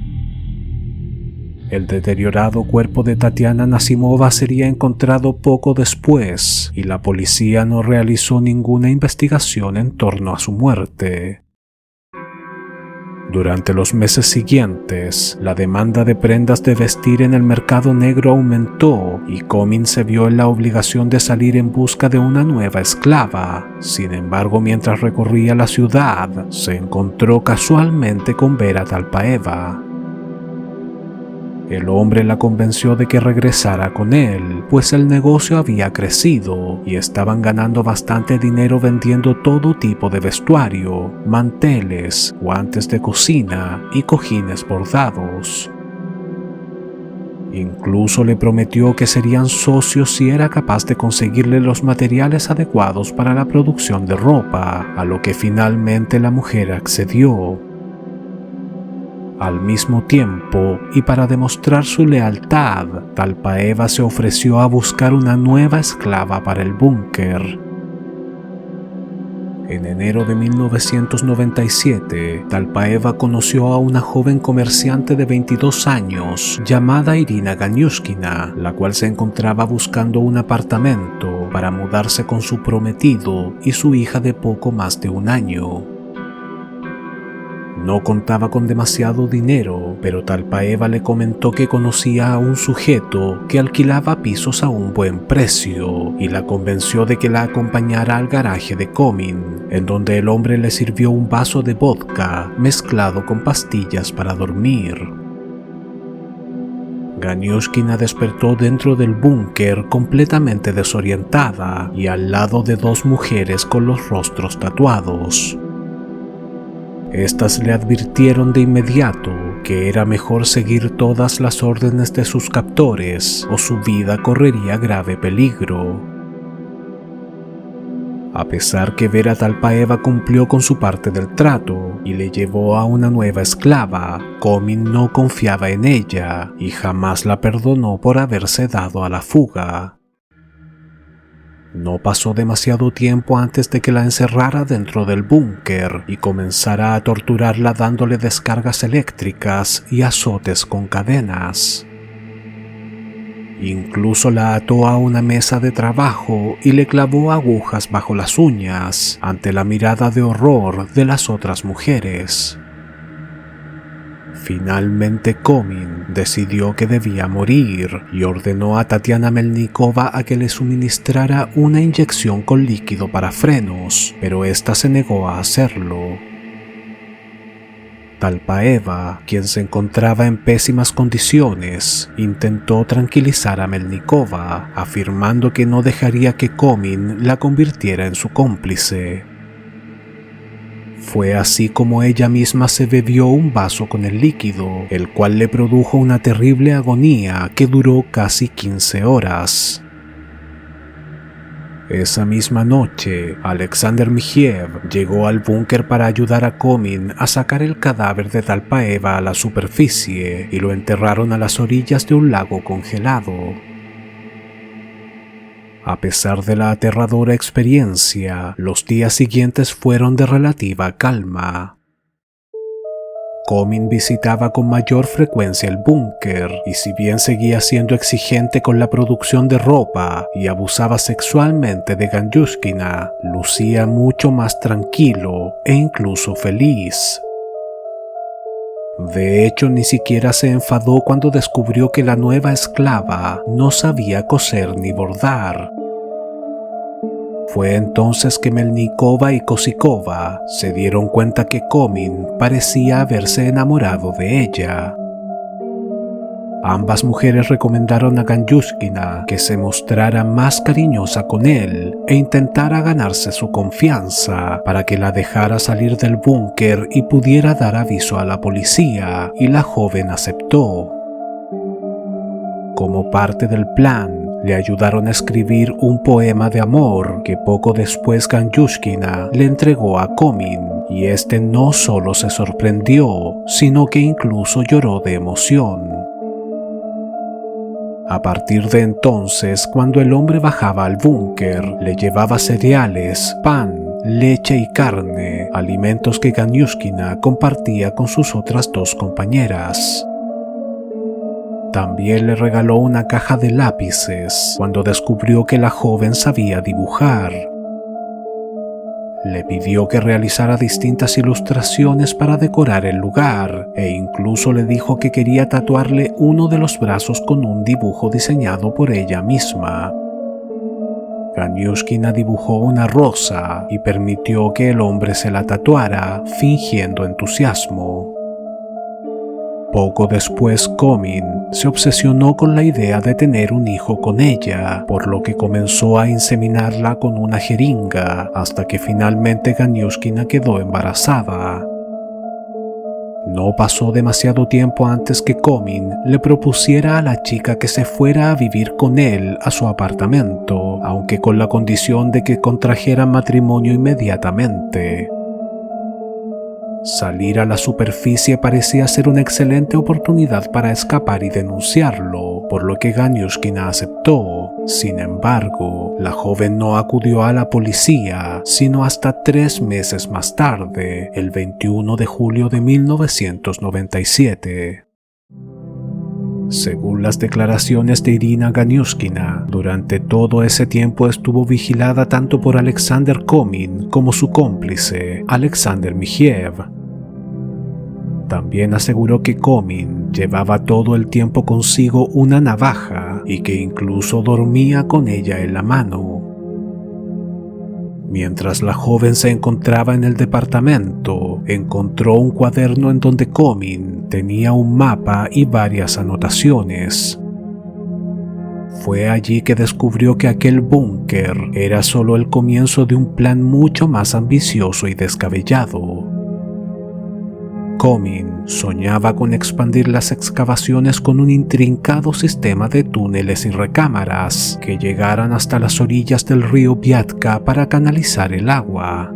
El deteriorado cuerpo de Tatiana Nasimova sería encontrado poco después y la policía no realizó ninguna investigación en torno a su muerte. Durante los meses siguientes, la demanda de prendas de vestir en el mercado negro aumentó y Comyn se vio en la obligación de salir en busca de una nueva esclava. Sin embargo, mientras recorría la ciudad, se encontró casualmente con Vera Talpaeva. El hombre la convenció de que regresara con él, pues el negocio había crecido y estaban ganando bastante dinero vendiendo todo tipo de vestuario, manteles, guantes de cocina y cojines bordados. Incluso le prometió que serían socios si era capaz de conseguirle los materiales adecuados para la producción de ropa, a lo que finalmente la mujer accedió. Al mismo tiempo, y para demostrar su lealtad, Talpaeva se ofreció a buscar una nueva esclava para el búnker. En enero de 1997, Talpaeva conoció a una joven comerciante de 22 años llamada Irina Ganiushkina, la cual se encontraba buscando un apartamento para mudarse con su prometido y su hija de poco más de un año. No contaba con demasiado dinero, pero Talpaeva le comentó que conocía a un sujeto que alquilaba pisos a un buen precio y la convenció de que la acompañara al garaje de Komin, en donde el hombre le sirvió un vaso de vodka mezclado con pastillas para dormir. Ganiushkina despertó dentro del búnker completamente desorientada y al lado de dos mujeres con los rostros tatuados. Estas le advirtieron de inmediato que era mejor seguir todas las órdenes de sus captores o su vida correría grave peligro. A pesar que Vera Talpaeva cumplió con su parte del trato y le llevó a una nueva esclava, Komin no confiaba en ella y jamás la perdonó por haberse dado a la fuga. No pasó demasiado tiempo antes de que la encerrara dentro del búnker y comenzara a torturarla dándole descargas eléctricas y azotes con cadenas. Incluso la ató a una mesa de trabajo y le clavó agujas bajo las uñas ante la mirada de horror de las otras mujeres. Finalmente Komin decidió que debía morir y ordenó a Tatiana Melnikova a que le suministrara una inyección con líquido para frenos, pero ésta se negó a hacerlo. Talpaeva, quien se encontraba en pésimas condiciones, intentó tranquilizar a Melnikova, afirmando que no dejaría que Komin la convirtiera en su cómplice. Fue así como ella misma se bebió un vaso con el líquido, el cual le produjo una terrible agonía que duró casi 15 horas. Esa misma noche, Alexander Mikhiev llegó al búnker para ayudar a Komin a sacar el cadáver de Talpaeva a la superficie y lo enterraron a las orillas de un lago congelado. A pesar de la aterradora experiencia, los días siguientes fueron de relativa calma. Komin visitaba con mayor frecuencia el búnker y si bien seguía siendo exigente con la producción de ropa y abusaba sexualmente de Ganiushkina, lucía mucho más tranquilo e incluso feliz. De hecho, ni siquiera se enfadó cuando descubrió que la nueva esclava no sabía coser ni bordar. Fue entonces que Melnikova y Kosikova se dieron cuenta que Komin parecía haberse enamorado de ella. Ambas mujeres recomendaron a Ganiushkina que se mostrara más cariñosa con él e intentara ganarse su confianza para que la dejara salir del búnker y pudiera dar aviso a la policía, y la joven aceptó. Como parte del plan, le ayudaron a escribir un poema de amor que poco después Ganiushkina le entregó a Komin, y este no solo se sorprendió, sino que incluso lloró de emoción. A partir de entonces, cuando el hombre bajaba al búnker, le llevaba cereales, pan, leche y carne, alimentos que Ganiushkina compartía con sus otras dos compañeras. También le regaló una caja de lápices cuando descubrió que la joven sabía dibujar. Le pidió que realizara distintas ilustraciones para decorar el lugar e incluso le dijo que quería tatuarle uno de los brazos con un dibujo diseñado por ella misma. Ganiushkina dibujó una rosa y permitió que el hombre se la tatuara, fingiendo entusiasmo. Poco después, Komin se obsesionó con la idea de tener un hijo con ella, por lo que comenzó a inseminarla con una jeringa, hasta que finalmente Ganiushkina quedó embarazada. No pasó demasiado tiempo antes que Komin le propusiera a la chica que se fuera a vivir con él a su apartamento, aunque con la condición de que contrajeran matrimonio inmediatamente. Salir a la superficie parecía ser una excelente oportunidad para escapar y denunciarlo, por lo que Ganiushkina aceptó. Sin embargo, la joven no acudió a la policía, sino hasta 3 meses más tarde, el 21 de julio de 1997. Según las declaraciones de Irina Ganiushkina, durante todo ese tiempo estuvo vigilada tanto por Alexander Komin como su cómplice, Alexander Mikhiev. También aseguró que Komin llevaba todo el tiempo consigo una navaja y que incluso dormía con ella en la mano. Mientras la joven se encontraba en el departamento, encontró un cuaderno en donde Komin tenía un mapa y varias anotaciones. Fue allí que descubrió que aquel búnker era solo el comienzo de un plan mucho más ambicioso y descabellado. Komin soñaba con expandir las excavaciones con un intrincado sistema de túneles y recámaras que llegaran hasta las orillas del río Viatka para canalizar el agua.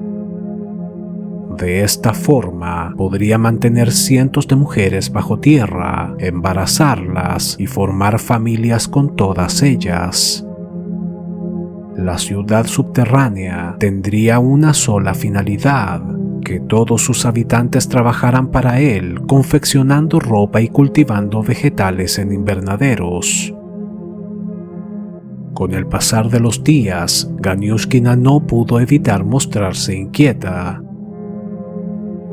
De esta forma, podría mantener cientos de mujeres bajo tierra, embarazarlas y formar familias con todas ellas. La ciudad subterránea tendría una sola finalidad: que todos sus habitantes trabajaran para él, confeccionando ropa y cultivando vegetales en invernaderos. Con el pasar de los días, Ganiushkina no pudo evitar mostrarse inquieta.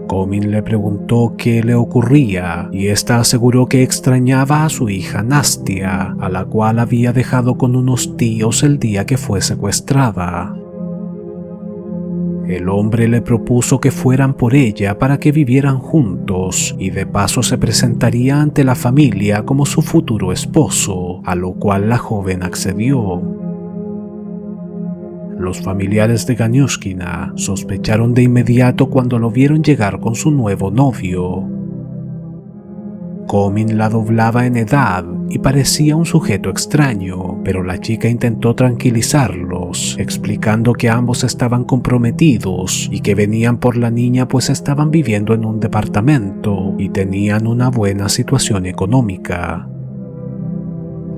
Komin le preguntó qué le ocurría y ésta aseguró que extrañaba a su hija Nastia, a la cual había dejado con unos tíos el día que fue secuestrada. El hombre le propuso que fueran por ella para que vivieran juntos y de paso se presentaría ante la familia como su futuro esposo, a lo cual la joven accedió. Los familiares de Ganiushkina sospecharon de inmediato cuando lo vieron llegar con su nuevo novio. Komin la doblaba en edad y parecía un sujeto extraño, pero la chica intentó tranquilizarlos, explicando que ambos estaban comprometidos y que venían por la niña pues estaban viviendo en un departamento y tenían una buena situación económica.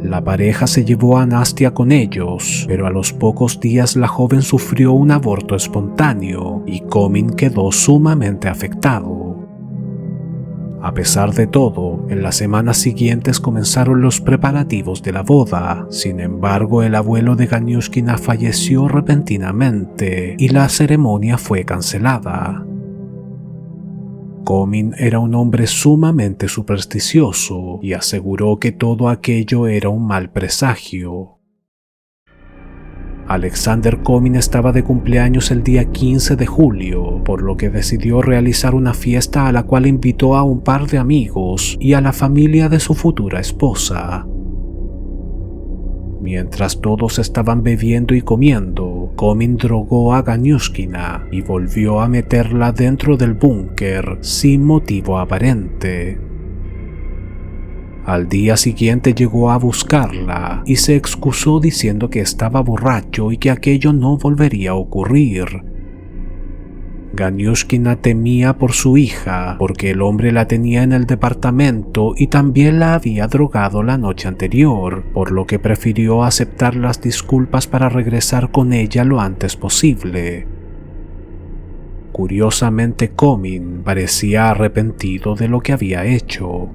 La pareja se llevó a Nastia con ellos, pero a los pocos días la joven sufrió un aborto espontáneo y Komin quedó sumamente afectado. A pesar de todo, en las semanas siguientes comenzaron los preparativos de la boda. Sin embargo, el abuelo de Ganiushkina falleció repentinamente y la ceremonia fue cancelada. Komin era un hombre sumamente supersticioso y aseguró que todo aquello era un mal presagio. Alexander Komin estaba de cumpleaños el día 15 de julio, por lo que decidió realizar una fiesta a la cual invitó a un par de amigos y a la familia de su futura esposa. Mientras todos estaban bebiendo y comiendo, Komin drogó a Ganiushkina y volvió a meterla dentro del búnker sin motivo aparente. Al día siguiente llegó a buscarla y se excusó diciendo que estaba borracho y que aquello no volvería a ocurrir. Ganiushkina temía por su hija porque el hombre la tenía en el departamento y también la había drogado la noche anterior, por lo que prefirió aceptar las disculpas para regresar con ella lo antes posible. Curiosamente, Komin parecía arrepentido de lo que había hecho.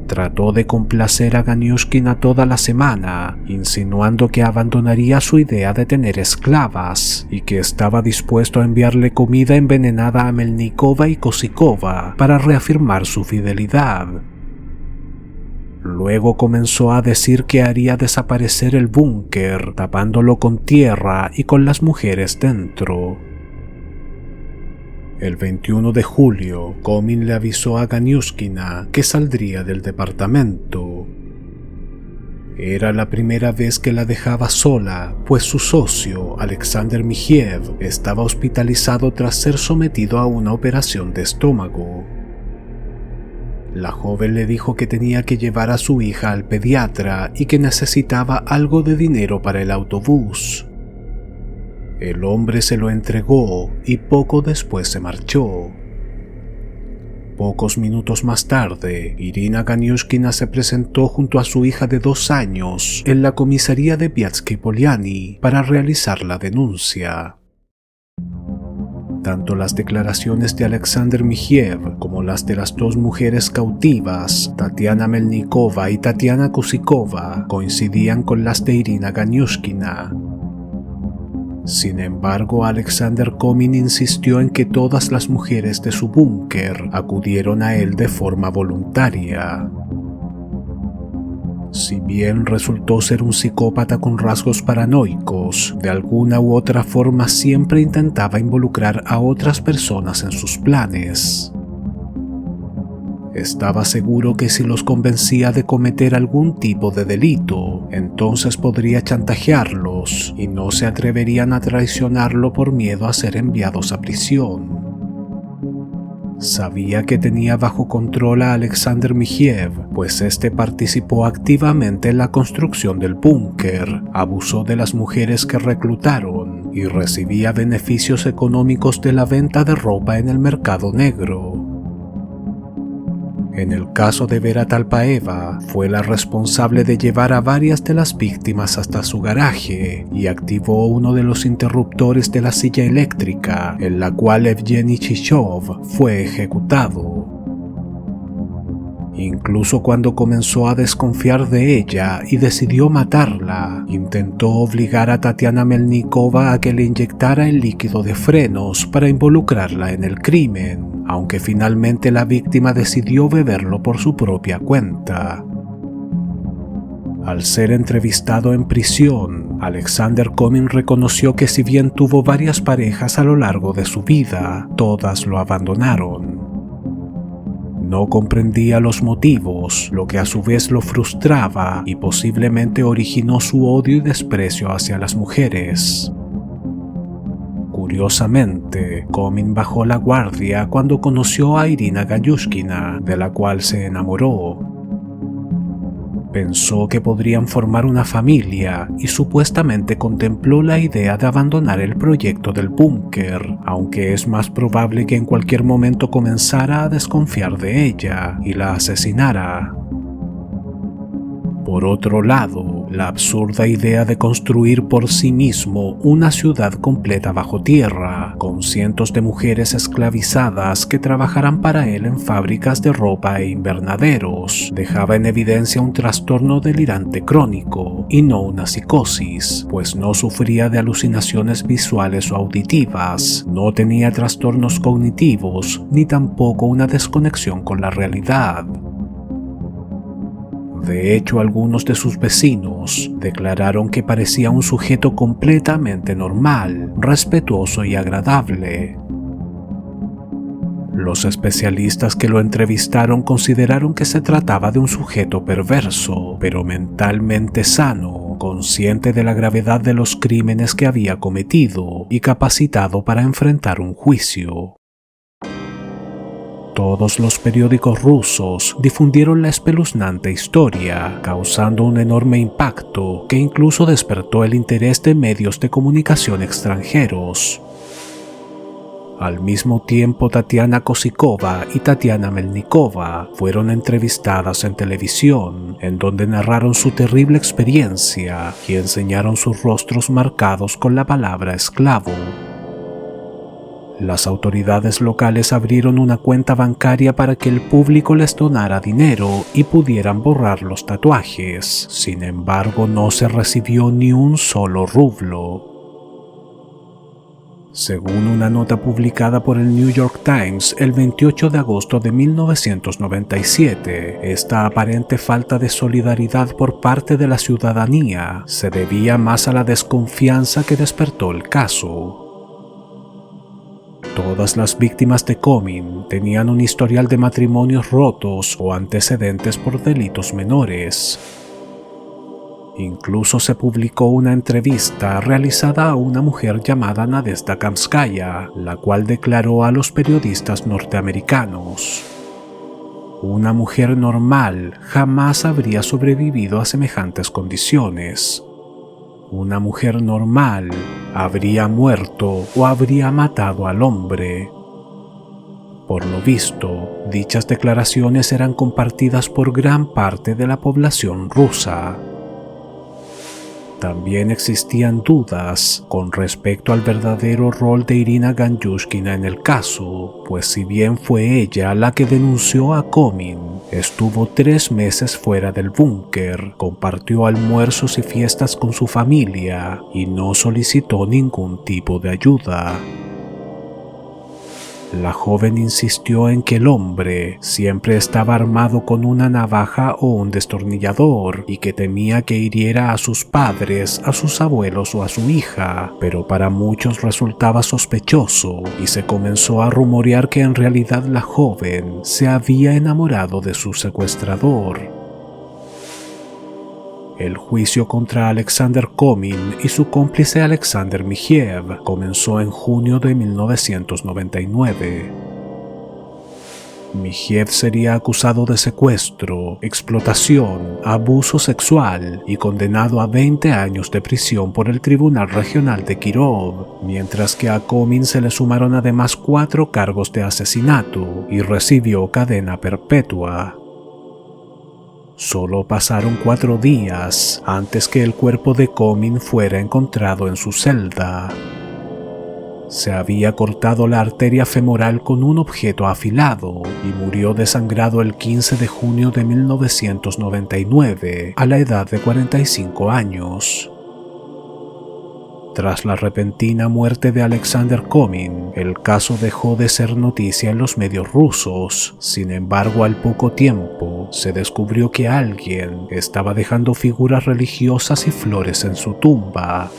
Trató de complacer a Ganiushkina toda la semana, insinuando que abandonaría su idea de tener esclavas y que estaba dispuesto a enviarle comida envenenada a Melnikova y Kosikova para reafirmar su fidelidad. Luego comenzó a decir que haría desaparecer el búnker, tapándolo con tierra y con las mujeres dentro. El 21 de julio, Komin le avisó a Ganiushkina que saldría del departamento. Era la primera vez que la dejaba sola, pues su socio, Alexander Mijiev, estaba hospitalizado tras ser sometido a una operación de estómago. La joven le dijo que tenía que llevar a su hija al pediatra y que necesitaba algo de dinero para el autobús. El hombre se lo entregó y poco después se marchó. Pocos minutos más tarde, Irina Ganiushkina se presentó junto a su hija de 2 años en la comisaría de Viatsky Poliani para realizar la denuncia. Tanto las declaraciones de Alexander Mijiev como las de las 2 mujeres cautivas, Tatiana Melnikova y Tatiana Kosikova, coincidían con las de Irina Ganiushkina. Sin embargo, Alexander Coming insistió en que todas las mujeres de su búnker acudieron a él de forma voluntaria. Si bien resultó ser un psicópata con rasgos paranoicos, de alguna u otra forma siempre intentaba involucrar a otras personas en sus planes. Estaba seguro que si los convencía de cometer algún tipo de delito, entonces podría chantajearlos y no se atreverían a traicionarlo por miedo a ser enviados a prisión. Sabía que tenía bajo control a Alexander Michiev, pues este participó activamente en la construcción del búnker, abusó de las mujeres que reclutaron y recibía beneficios económicos de la venta de ropa en el mercado negro. En el caso de Vera Talpaeva, fue la responsable de llevar a varias de las víctimas hasta su garaje y activó uno de los interruptores de la silla eléctrica, en la cual Evgeny Chichov fue ejecutado. Incluso cuando comenzó a desconfiar de ella y decidió matarla, intentó obligar a Tatiana Melnikova a que le inyectara el líquido de frenos para involucrarla en el crimen, aunque finalmente la víctima decidió beberlo por su propia cuenta. Al ser entrevistado en prisión, Alexander Coming reconoció que si bien tuvo varias parejas a lo largo de su vida, todas lo abandonaron. No comprendía los motivos, lo que a su vez lo frustraba y posiblemente originó su odio y desprecio hacia las mujeres. Curiosamente, Coming bajó la guardia cuando conoció a Irina Ganyushkina, de la cual se enamoró. Pensó que podrían formar una familia y supuestamente contempló la idea de abandonar el proyecto del búnker, aunque es más probable que en cualquier momento comenzara a desconfiar de ella y la asesinara. Por otro lado, la absurda idea de construir por sí mismo una ciudad completa bajo tierra, con cientos de mujeres esclavizadas que trabajarán para él en fábricas de ropa e invernaderos, dejaba en evidencia un trastorno delirante crónico y no una psicosis, pues no sufría de alucinaciones visuales o auditivas, no tenía trastornos cognitivos ni tampoco una desconexión con la realidad. De hecho, algunos de sus vecinos declararon que parecía un sujeto completamente normal, respetuoso y agradable. Los especialistas que lo entrevistaron consideraron que se trataba de un sujeto perverso, pero mentalmente sano, consciente de la gravedad de los crímenes que había cometido y capacitado para enfrentar un juicio. Todos los periódicos rusos difundieron la espeluznante historia, causando un enorme impacto que incluso despertó el interés de medios de comunicación extranjeros. Al mismo tiempo, Tatiana Kosikova y Tatiana Melnikova fueron entrevistadas en televisión, en donde narraron su terrible experiencia y enseñaron sus rostros marcados con la palabra esclavo. Las autoridades locales abrieron una cuenta bancaria para que el público les donara dinero y pudieran borrar los tatuajes. Sin embargo, no se recibió ni un solo rublo. Según una nota publicada por el New York Times el 28 de agosto de 1997, esta aparente falta de solidaridad por parte de la ciudadanía se debía más a la desconfianza que despertó el caso. Todas las víctimas de Coming tenían un historial de matrimonios rotos o antecedentes por delitos menores. Incluso se publicó una entrevista realizada a una mujer llamada Nadezhda Kamskaya, la cual declaró a los periodistas norteamericanos: "Una mujer normal jamás habría sobrevivido a semejantes condiciones. Una mujer normal habría muerto o habría matado al hombre". Por lo visto, dichas declaraciones eran compartidas por gran parte de la población rusa. También existían dudas con respecto al verdadero rol de Irina Ganyushkina en el caso, pues si bien fue ella la que denunció a Coming, Estuvo 3 meses fuera del búnker, compartió almuerzos y fiestas con su familia y no solicitó ningún tipo de ayuda. La joven insistió en que el hombre siempre estaba armado con una navaja o un destornillador y que temía que hiriera a sus padres, a sus abuelos o a su hija, pero para muchos resultaba sospechoso y se comenzó a rumorear que en realidad la joven se había enamorado de su secuestrador. El juicio contra Alexander Comyn y su cómplice Alexander Michiev comenzó en junio de 1999. Michiev sería acusado de secuestro, explotación, abuso sexual y condenado a 20 años de prisión por el Tribunal Regional de Kirov, mientras que a Comyn se le sumaron además 4 cargos de asesinato y recibió cadena perpetua. Solo pasaron 4 días antes que el cuerpo de Comyn fuera encontrado en su celda. Se había cortado la arteria femoral con un objeto afilado y murió desangrado el 15 de junio de 1999 a la edad de 45 años. Tras la repentina muerte de Alexander Comyn, el caso dejó de ser noticia en los medios rusos. Sin embargo, al poco tiempo, se descubrió que alguien estaba dejando figuras religiosas y flores en su tumba.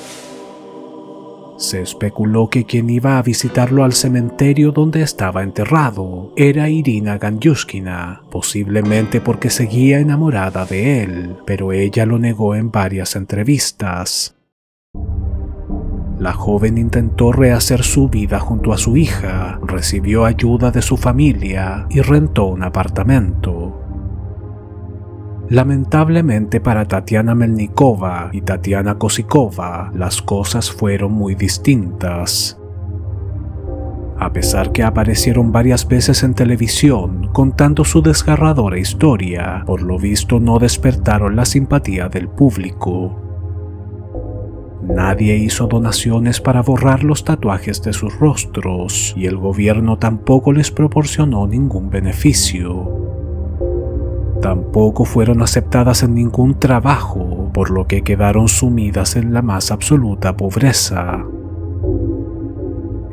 Se especuló que quien iba a visitarlo al cementerio donde estaba enterrado era Irina Gandyushkina, posiblemente porque seguía enamorada de él, pero ella lo negó en varias entrevistas. La joven intentó rehacer su vida junto a su hija, recibió ayuda de su familia y rentó un apartamento. Lamentablemente para Tatiana Melnikova y Tatiana Kosikova, las cosas fueron muy distintas. A pesar que aparecieron varias veces en televisión contando su desgarradora historia, por lo visto no despertaron la simpatía del público. Nadie hizo donaciones para borrar los tatuajes de sus rostros y el gobierno tampoco les proporcionó ningún beneficio. Tampoco fueron aceptadas en ningún trabajo, por lo que quedaron sumidas en la más absoluta pobreza.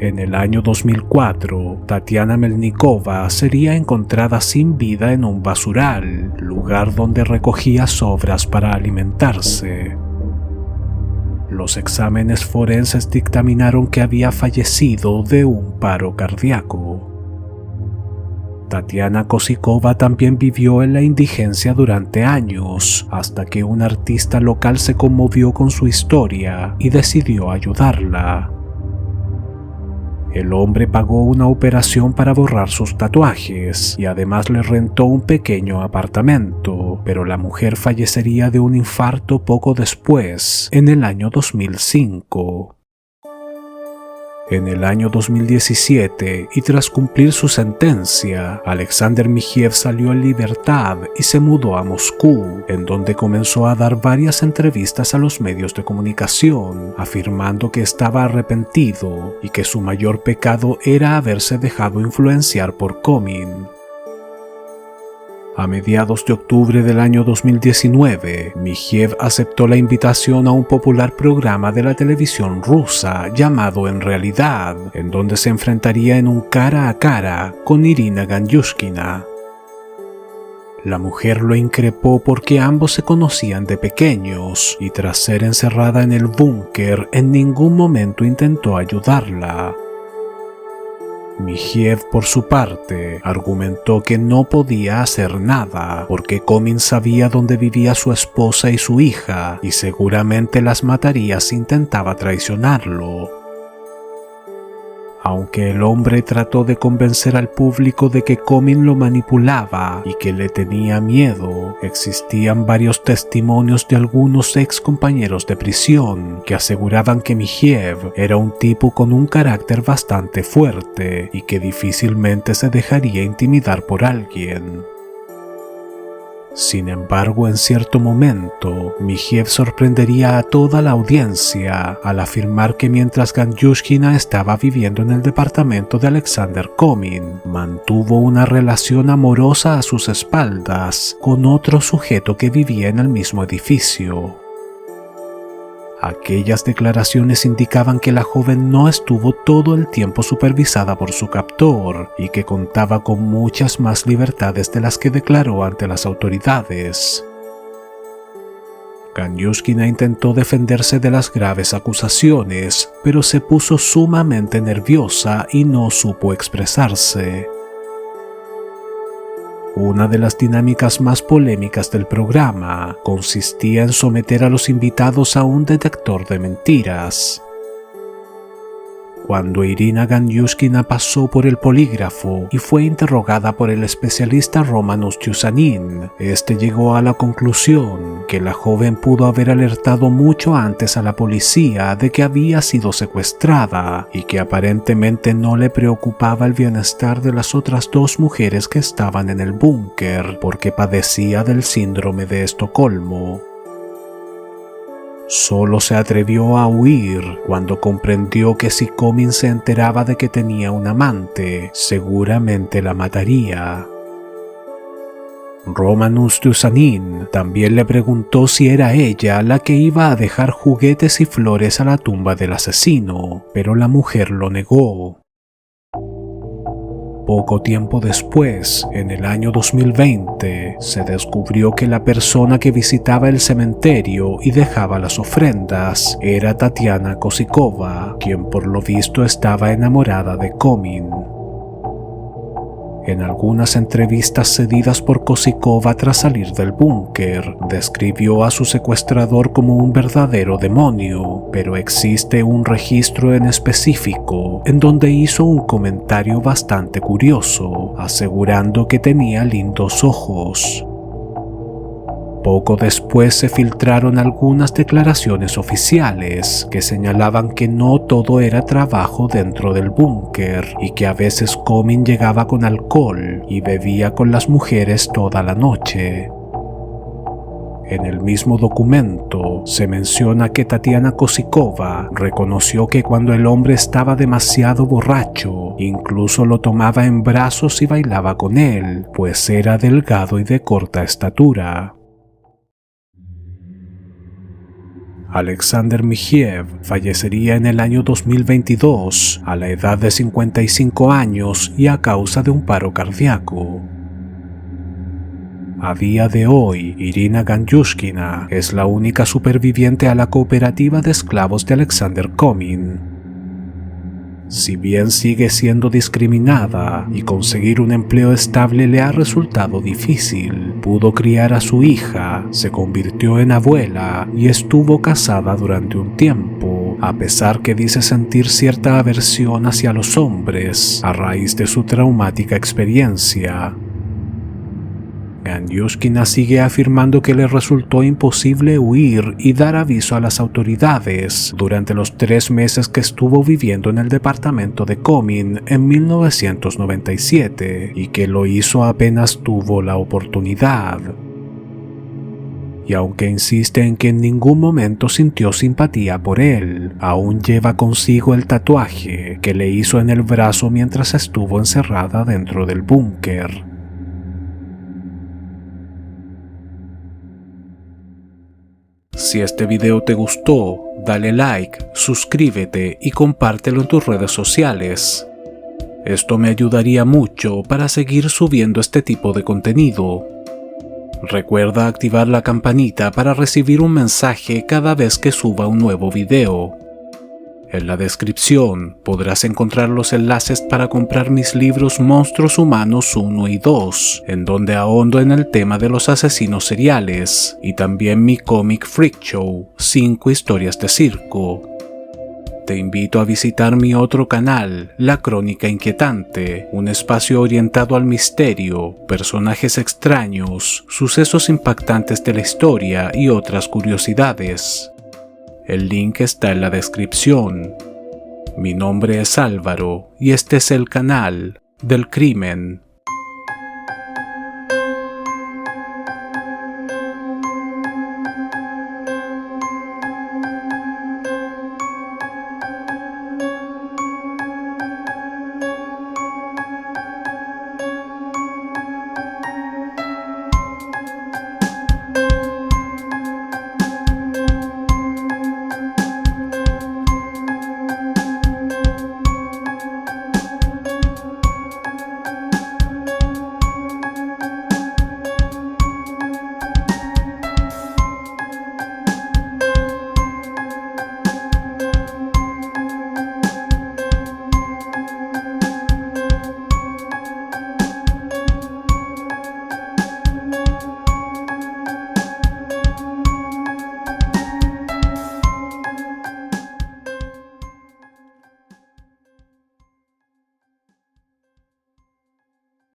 En el año 2004, Tatiana Melnikova sería encontrada sin vida en un basural, lugar donde recogía sobras para alimentarse. Los exámenes forenses dictaminaron que había fallecido de un paro cardíaco. Tatiana Kosikova también vivió en la indigencia durante años, hasta que un artista local se conmovió con su historia y decidió ayudarla. El hombre pagó una operación para borrar sus tatuajes y además le rentó un pequeño apartamento, pero la mujer fallecería de un infarto poco después, en el año 2005. En el año 2017, y tras cumplir su sentencia, Alexander Michiev salió en libertad y se mudó a Moscú, en donde comenzó a dar varias entrevistas a los medios de comunicación, afirmando que estaba arrepentido y que su mayor pecado era haberse dejado influenciar por Comyn. A mediados de octubre del año 2019, Michiev aceptó la invitación a un popular programa de la televisión rusa llamado En Realidad, en donde se enfrentaría en un cara a cara con Irina Gandyushkina. La mujer lo increpó porque ambos se conocían de pequeños y tras ser encerrada en el búnker en ningún momento intentó ayudarla. Michiev, por su parte, argumentó que no podía hacer nada porque Comyn sabía dónde vivía su esposa y su hija y seguramente las mataría si intentaba traicionarlo. Aunque el hombre trató de convencer al público de que Comyn lo manipulaba y que le tenía miedo, existían varios testimonios de algunos ex compañeros de prisión que aseguraban que Michiev era un tipo con un carácter bastante fuerte y que difícilmente se dejaría intimidar por alguien. Sin embargo, en cierto momento, Michiev sorprendería a toda la audiencia al afirmar que mientras Ganyushkina estaba viviendo en el departamento de Alexander Komin, mantuvo una relación amorosa a sus espaldas con otro sujeto que vivía en el mismo edificio. Aquellas declaraciones indicaban que la joven no estuvo todo el tiempo supervisada por su captor y que contaba con muchas más libertades de las que declaró ante las autoridades. Ganyushkina intentó defenderse de las graves acusaciones, pero se puso sumamente nerviosa y no supo expresarse. Una de las dinámicas más polémicas del programa consistía en someter a los invitados a un detector de mentiras. Cuando Irina Ganyushkina pasó por el polígrafo y fue interrogada por el especialista Roman Ustiusanin, este llegó a la conclusión que la joven pudo haber alertado mucho antes a la policía de que había sido secuestrada y que aparentemente no le preocupaba el bienestar de las otras dos mujeres que estaban en el búnker porque padecía del síndrome de Estocolmo. Solo se atrevió a huir cuando comprendió que si Komin se enteraba de que tenía un amante, seguramente la mataría. Roman Ustiusanin también le preguntó si era ella la que iba a dejar juguetes y flores a la tumba del asesino, pero la mujer lo negó. Poco tiempo después, en el año 2020, se descubrió que la persona que visitaba el cementerio y dejaba las ofrendas era Tatiana Kosikova, quien por lo visto estaba enamorada de Komin. En algunas entrevistas cedidas por Kosikova tras salir del búnker, describió a su secuestrador como un verdadero demonio, pero existe un registro en específico en donde hizo un comentario bastante curioso, asegurando que tenía lindos ojos. Poco después se filtraron algunas declaraciones oficiales que señalaban que no todo era trabajo dentro del búnker y que a veces Komin llegaba con alcohol y bebía con las mujeres toda la noche. En el mismo documento se menciona que Tatiana Kosikova reconoció que cuando el hombre estaba demasiado borracho, incluso lo tomaba en brazos y bailaba con él, pues era delgado y de corta estatura. Alexander Michiev fallecería en el año 2022 a la edad de 55 años y a causa de un paro cardíaco. A día de hoy, Irina Ganyushkina es la única superviviente a la cooperativa de esclavos de Alexander Komin. Si bien sigue siendo discriminada y conseguir un empleo estable le ha resultado difícil, pudo criar a su hija, se convirtió en abuela y estuvo casada durante un tiempo, a pesar que dice sentir cierta aversión hacia los hombres a raíz de su traumática experiencia. Ganyushkina sigue afirmando que le resultó imposible huir y dar aviso a las autoridades durante los 3 meses que estuvo viviendo en el departamento de Komin en 1997 y que lo hizo apenas tuvo la oportunidad. Y aunque insiste en que en ningún momento sintió simpatía por él, aún lleva consigo el tatuaje que le hizo en el brazo mientras estuvo encerrada dentro del búnker. Si este video te gustó, dale like, suscríbete y compártelo en tus redes sociales. Esto me ayudaría mucho para seguir subiendo este tipo de contenido. Recuerda activar la campanita para recibir un mensaje cada vez que suba un nuevo video. En la descripción podrás encontrar los enlaces para comprar mis libros Monstruos Humanos 1 y 2, en donde ahondo en el tema de los asesinos seriales, y también mi cómic Freak Show, 5 historias de circo. Te invito a visitar mi otro canal, La Crónica Inquietante, un espacio orientado al misterio, personajes extraños, sucesos impactantes de la historia y otras curiosidades. El link está en la descripción. Mi nombre es Álvaro y este es el canal del crimen